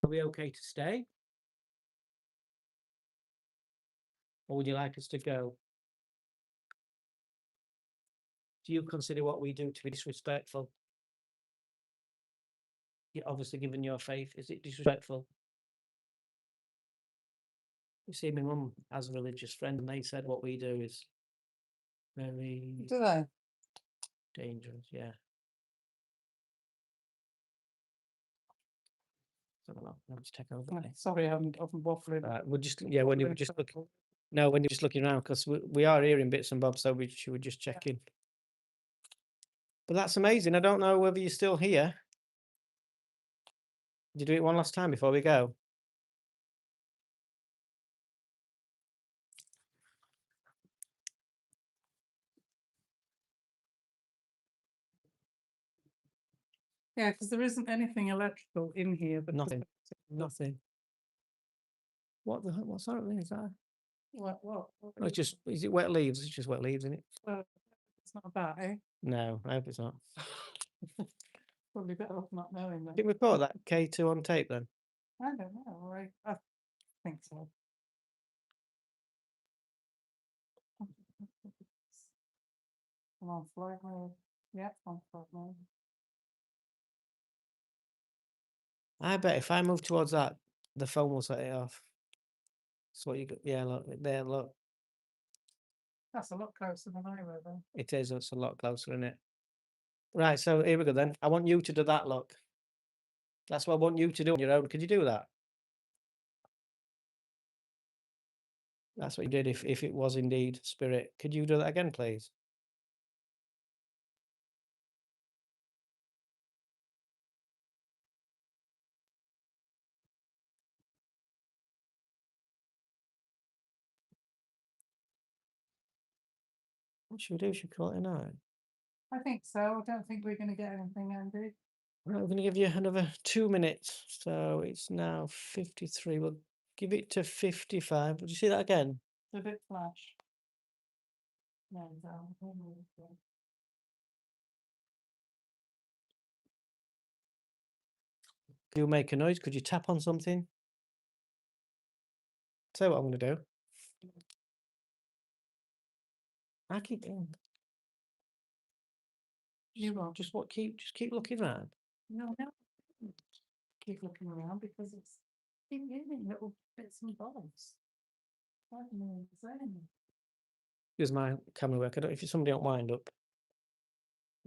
Are we okay to stay? Or would you like us to go? Do you consider what we do to be disrespectful? You're obviously given your faith. Is it disrespectful? You see, my mum has a religious friend, and they said what we do is very Do they? dangerous. Yeah. Let's take over. Oh, sorry, I'm waffling. We're just when you were just looking. No, when you're just looking around, because we are hearing bits and bobs, so we were just checking. But that's amazing. I don't know whether you're still here. Did you do it one last time before we go? Yeah, because there isn't anything electrical in here. But Nothing. Nothing. What's that? Is that? What? Oh, it's just, is it wet leaves? It's just wet leaves, isn't it? It's not a bat, eh? No, I hope it's not. Probably better off not knowing that. Did we put that K2 on tape then? I don't know. I think so. Come on, flight mode. Yeah, on flight mode. I bet if I move towards that, the phone will set it off. That's what you got. Yeah, look there, look. That's a lot closer than I were then. It is. It's a lot closer, isn't it? Right. So here we go then. I want you to do that. Look. That's what I want you to do on your own. Could you do that? That's what you did. If it was indeed spirit, could you do that again, please? What should we do? Should we call it a night? I think so. I don't think we're going to get anything, Andy. Right, we're going to give you another 2 minutes. So it's now 53. We'll give it to 55. Would you see that again? A bit flash. No, no. You make a noise. Could you tap on something? Tell you what I'm going to do. I keep You will. just keep looking around. No. Keep looking around because it's keep getting little bits and bobs. Here's my camera work. I don't know if somebody don't wind up.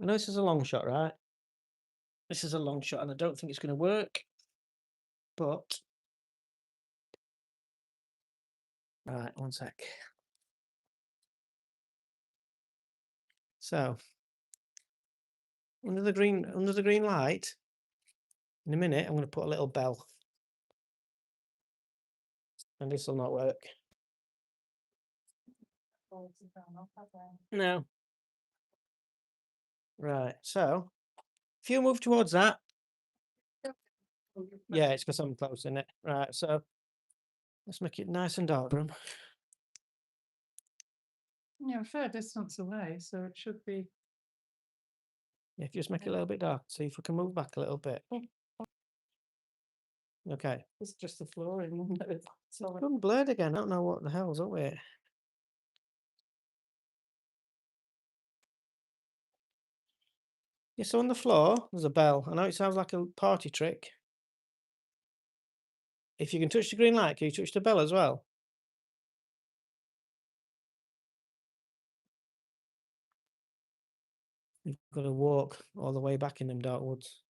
I know this is a long shot, right? This is a long shot, and I don't think it's going to work. But right, one sec. So under the green light, in a minute, I'm going to put a little bell, and this will not work. No. Right. So if you move towards that, yeah, it's because I'm close in it. Right. So let's make it nice and dark room. Yeah, a fair distance away, so it should be. Yeah, if you just make it a little bit dark, see if we can move back a little bit. Okay. It's just the flooring. It's gone blurred again. I don't know what the hell's up with it. Yeah, so on the floor, there's a bell. I know it sounds like a party trick. If you can touch the green light, can you touch the bell as well? We've got to walk all the way back in them dark woods.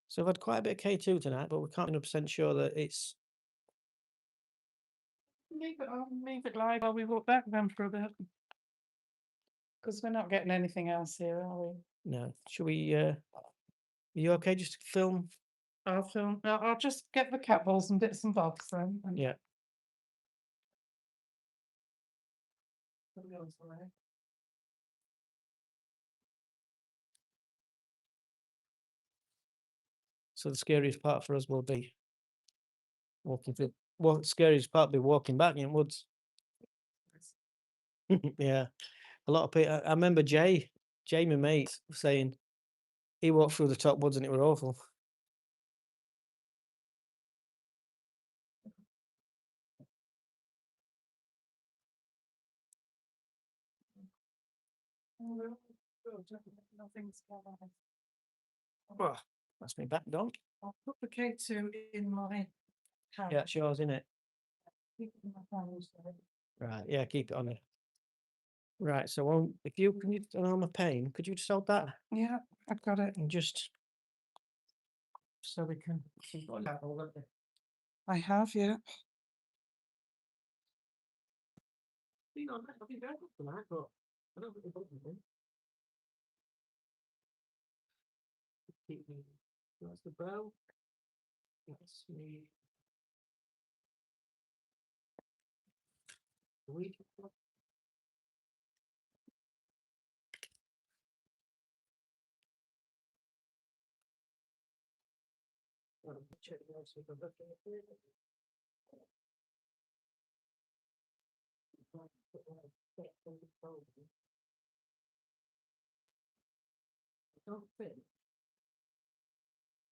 So I've had quite a bit of K2 tonight, but we can't be 100% sure that it's... Leave it live while we walk back then for a bit. Because we're not getting anything else here, are we? No. Should we... Are you okay just to film? I'll film. I'll just get the cat balls and bits and bobs then. And Yeah. put those away. So the scariest part for us will be walking through... Well, the scariest part will be walking back in woods. Yeah. A lot of people... I remember Jay, my mate, saying he walked through the top woods and it were awful. Nothing's going on. Oh, that's me back done. I'll put the K2 in my hand. Yeah, it's yours, isn't it? Keep it in my hand, so- Right, yeah, keep it on it. Right, so if you can you turn on my pain, could you just hold that Yeah, I've got it. and just so we can I have, yeah. been on that, I've been very good tonight, but I don't think we've done anything. Keep me. That's the bow. That's me. Weed. Check the else with the book in the field. Don't fit.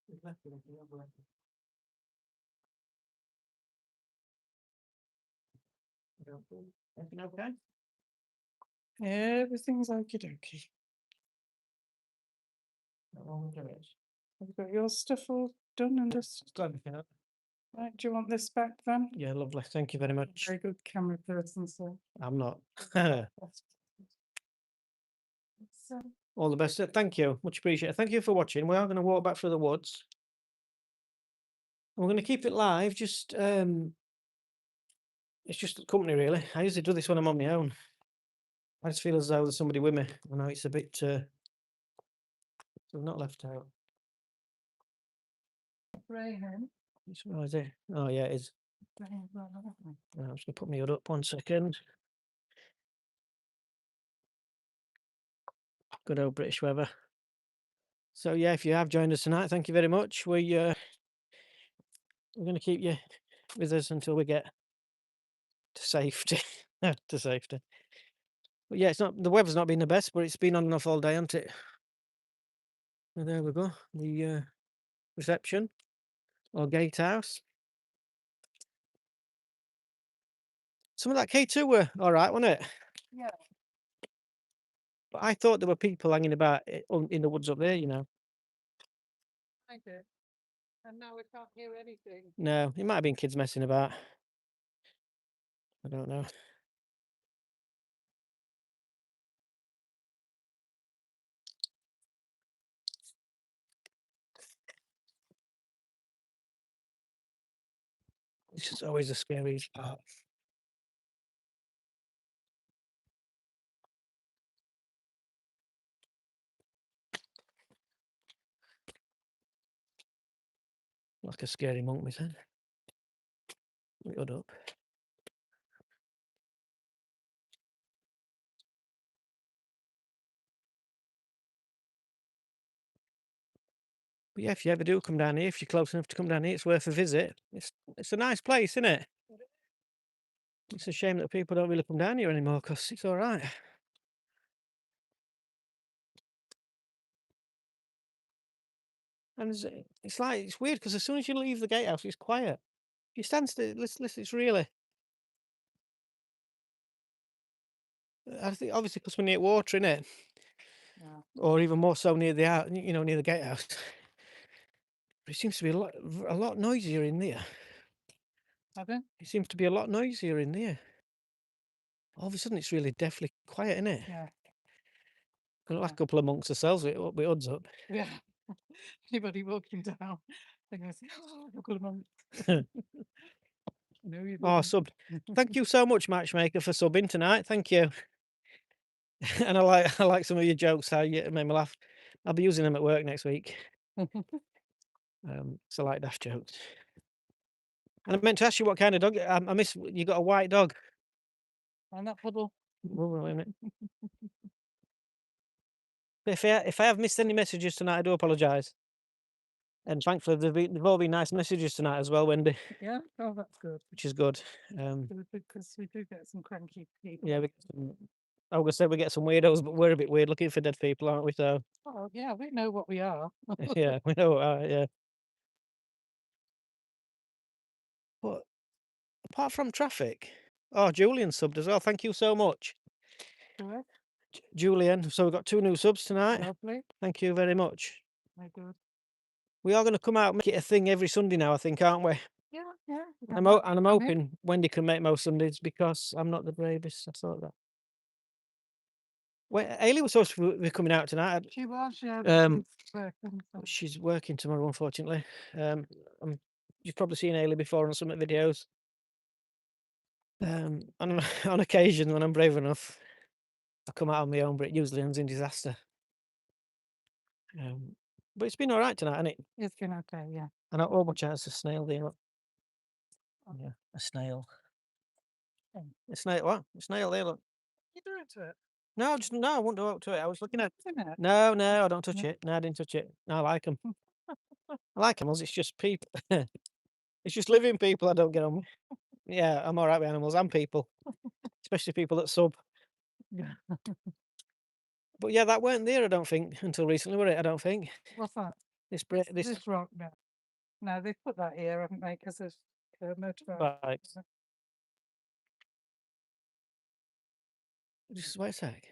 We've left it, I think, everything okay? Everything's okie dokie. Not wrong with it. Have you got your stuff all done and just... Got everything up? Right, do you want this back then? Yeah, lovely. Thank you very much. Very good camera person, so... I'm not. So, All the best. Thank you. Much appreciated. Thank you for watching. We are going to walk back through the woods. We're going to keep it live. Just it's just company, really. I usually do this when I'm on my own. I just feel as though there's somebody with me. I know it's a bit so we're not left out. raining. Oh, is it? Oh, yeah, it is. Raining, well, haven't we? I'm just going to put my hood up 1 second. Good old British weather. So, yeah, if you have joined us tonight, thank you very much. We're going to keep you with us until we get to safety. To safety. But yeah, the weather's not been the best, but it's been on and off all day, hasn't it? And there we go. The reception or gatehouse. Some of that K2 were all right, wasn't it? Yeah. But I thought there were people hanging about in the woods up there, you know. I did. And now we can't hear anything. No, it might have been kids messing about. I don't know. It's just always the scariest part. Like a scary monk, we said. We hood up. But yeah, if you ever do come down here, if you're close enough to come down here, it's worth a visit. It's a nice place, isn't it? It's a shame that people don't really come down here anymore because it's all right. And it's weird because as soon as you leave the gatehouse, it's quiet. If you stand still, listen, it's really. I think obviously because we're near water, innit? Yeah. Or even more so near the out, near the gatehouse. But it seems to be a lot noisier in there. Have you? It seems to be a lot noisier in there. All of a sudden, it's really deathly quiet, isn't it? Yeah, Got like yeah, a couple of monks ourselves with hoods up. yeah. Anybody walking down, they're going to say, "Oh, look at them." No, you Oh, didn't. subbed. Thank you so much, Matchmaker, for subbing tonight. Thank you. And I like some of your jokes. How you made me laugh. I'll be using them at work next week. So I like daft jokes. And I meant to ask you what kind of dog. I miss you got a white dog. And that puddle. Wait a minute. If I have missed any messages tonight, I do apologise. And thankfully, they've all been nice messages tonight as well, Wendy, Yeah, oh, that's good. which is good. Because we do get some cranky people. Yeah, I was gonna say we get some weirdos, but we're a bit weird looking for dead people, aren't we? So Oh, yeah, we know what we are. yeah, we know. Yeah. But apart from traffic, oh, Julian subbed as well. Thank you so much, Correct. Julian. So we've got 2 new subs tonight. Lovely. Thank you very much. Very good. We are going to come out and make it a thing every Sunday now, I think, aren't we? Yeah, yeah. And I'm hoping Wendy can make most Sundays because I'm not the bravest. I thought that. Well, Ailey was supposed to be coming out tonight. She was, yeah. Um, She's working, so. She's working tomorrow, unfortunately. You've probably seen Ailey before on some of the videos. On on occasion, when I'm brave enough, I come out on my own, but it usually ends in disaster. But it's been all right tonight, hasn't it? It's been okay, yeah. And oh, watch out, there's a snail there. Look. Yeah, a snail. Oh. A snail. What? A snail there. Look. You do it to it. No, no, I won't do up to it. I was looking at. Isn't it? No, I don't touch No. it. No, I didn't touch it. No, I like them. I like animals. It's just people. It's just living people I don't get on with. Yeah, I'm all right with animals and people, especially people that sub. Yeah. But yeah, that weren't there, I don't think, until recently, were it? I don't think. What's that? This This rock now. No, they put that here, haven't they? Because there's motorbike. bike. Just wait a sec.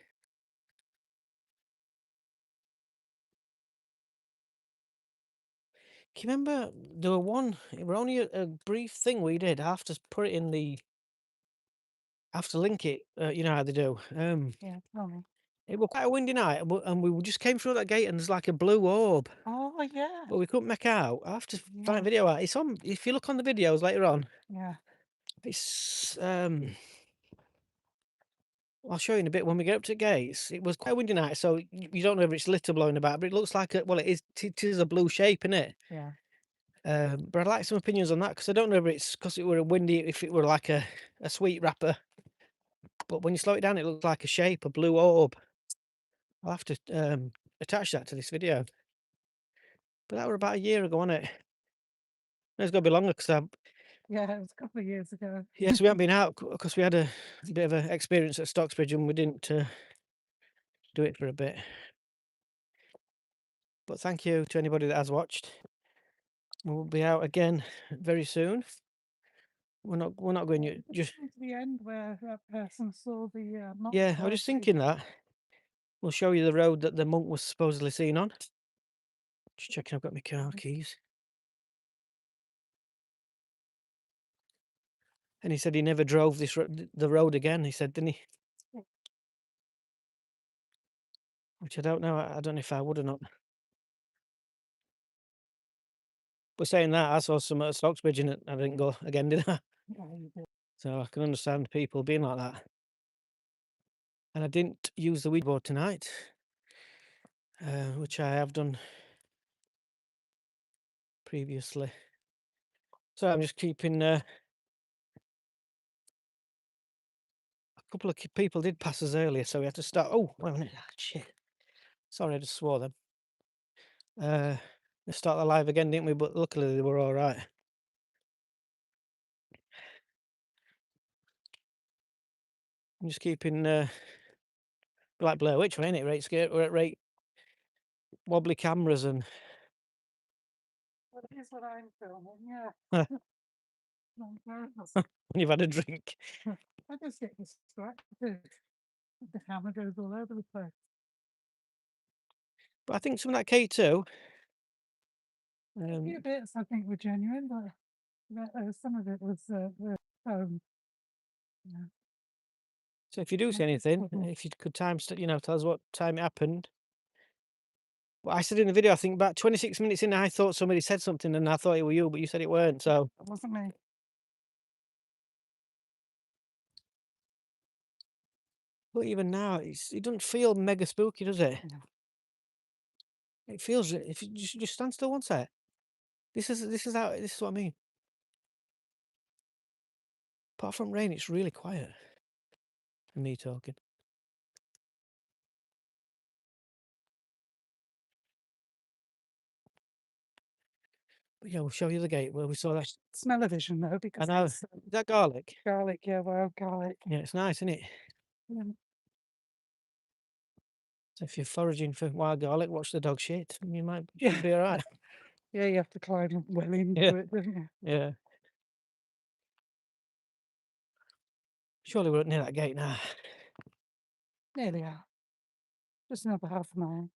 Can you remember there were only a brief thing we did. I have to put it in the. I have to link it. You know how they do. Yeah, tell me. It was quite a windy night, and we just came through that gate, and there's like a blue orb, Oh, yeah. but we couldn't make out. I have to find Yeah. a video out. It's on. If you look on the videos later on, Yeah. it's I'll show you in a bit when we get up to the gates. It was quite a windy night, so you don't know if it's lit or blowing about, but it looks like well, it is a blue shape, isn't it? Yeah. But I'd like some opinions on that because I don't know if it's because it were a windy, if it were like a sweet wrapper. But when you slow it down, it looks like a shape, a blue orb. I'll have to attach that to this video. But that were about a year ago, wasn't it? No, it's got to be longer because Yeah, it was a couple of years ago. yes, we haven't been out because we had a bit of an experience at Stocksbridge and we didn't do it for a bit. But thank you to anybody that has watched. We'll be out again very soon. We're not going Yeah, just to the end where that person saw the monk. yeah. I was just thinking that we'll show you the road that the monk was supposedly seen on. Just checking I've got my car keys. And he said he never drove the road again. He said, didn't he? Yeah. Which I don't know. I don't know if I would or not. But saying that, I saw some at Stocksbridge and I didn't go again, did I? Yeah, you did. So I can understand people being like that. And I didn't use the weed board tonight, which I have done previously. So I'm just keeping. A couple of people did pass us earlier, so we had to start. Oh, wait a minute! Shit. Sorry, I just swore them. We start the live again, didn't we? But luckily they were all right. I'm just keeping like Blair Witch, ain't it? Right, scare, right, wobbly cameras and. Well, it is what I'm filming, yeah. When you've had a drink. I just get distracted. The camera goes all over the place. But I think some of that K2. A few bits I think were genuine, but some of it was yeah. So if you do see anything, if you could tell us what time it happened. Well, I said in the video, I think about 26 minutes in, I thought somebody said something and I thought it were you, but you said it weren't. So, That wasn't me. but even now, it doesn't feel mega spooky, does it? No. It feels, if you just stand still one sec. This is what I mean. Apart from rain, it's really quiet. And me talking. But yeah, we'll show you the gate where we saw that. Smell-o-vision though, I because know. it's Is that garlic? garlic. Yeah, wild garlic. Yeah, it's nice, isn't it? Yeah. So if you're foraging for wild garlic, watch the dog shit, and you Yeah. should be all right. Yeah, you have to climb well into Yeah. it, don't you? Yeah. Surely we're near that gate now. Nearly are. Just another half a mile.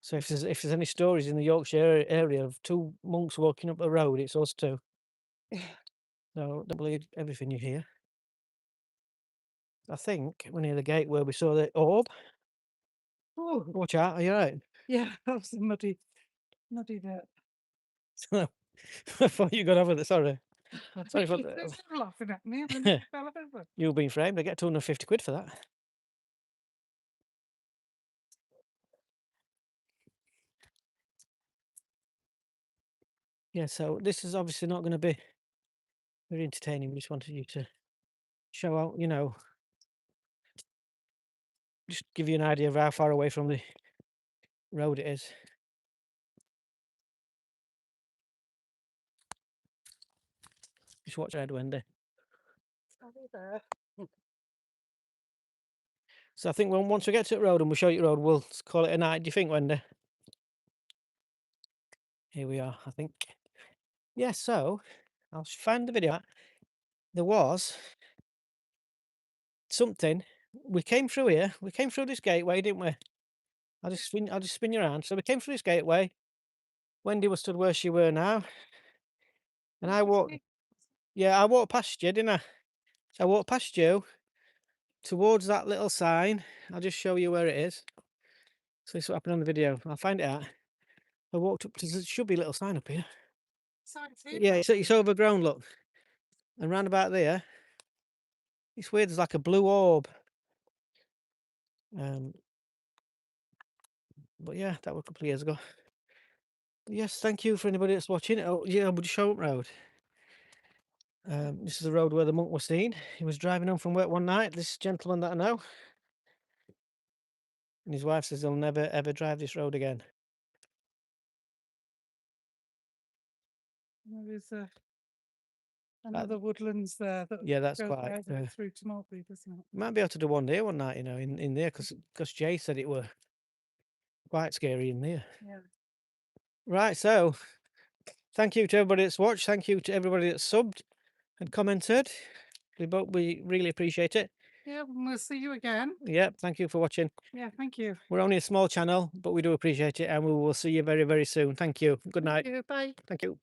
So if there's any stories in the Yorkshire area of two monks walking up the road, it's us two. So don't believe everything you hear. I think we're near the gate where we saw the orb. Oh, Watch out, are you right? yeah, that was a muddy bit. I thought you got over it, sorry. Sorry for They're still laughing at me and then they fell over. You've been framed, I get 250 quid for that. Yeah, so this is obviously not going to be very entertaining. We just wanted you to show out, just give you an idea of how far away from the road it is. Just watch out, Wendy. Sorry there. So I think once we get to the road and we'll show you the road, we'll call it a night. Do you think, Wendy? Here we are, I think. Yeah, so I'll find the video. There was something. We came through here. We came through this gateway, didn't we? I'll just spin you around. So we came through this gateway. Wendy was stood where she were now. And I walked past you, didn't I? So I walked past you towards that little sign. I'll just show you where it is. So this is what happened on the video. I'll find it out. I walked up to, there should be a little sign up here. Yeah, it's overgrown, look. And round about there, it's weird, there's like a blue orb. But yeah, that was a couple of years ago. But yes, thank you for anybody that's watching. Oh yeah, Wood Show Road. This is the road where the monk was seen. He was driving home from work one night, this gentleman that I know. And his wife says he'll never ever drive this road again. There's another woodlands there that Yeah, that's goes quite. right the way through to Maltby, doesn't it? Might be able to do one day, one night, in there, because Jay said it were quite scary in there. Yeah. Right, so thank you to everybody that's watched. Thank you to everybody that's subbed and commented. We really appreciate it. Yeah, we'll see you again. Yeah, thank you for watching. Yeah, thank you. We're only a small channel, but we do appreciate it, and we will see you very, very soon. Thank you. Good night. Thank you. Bye. Thank you.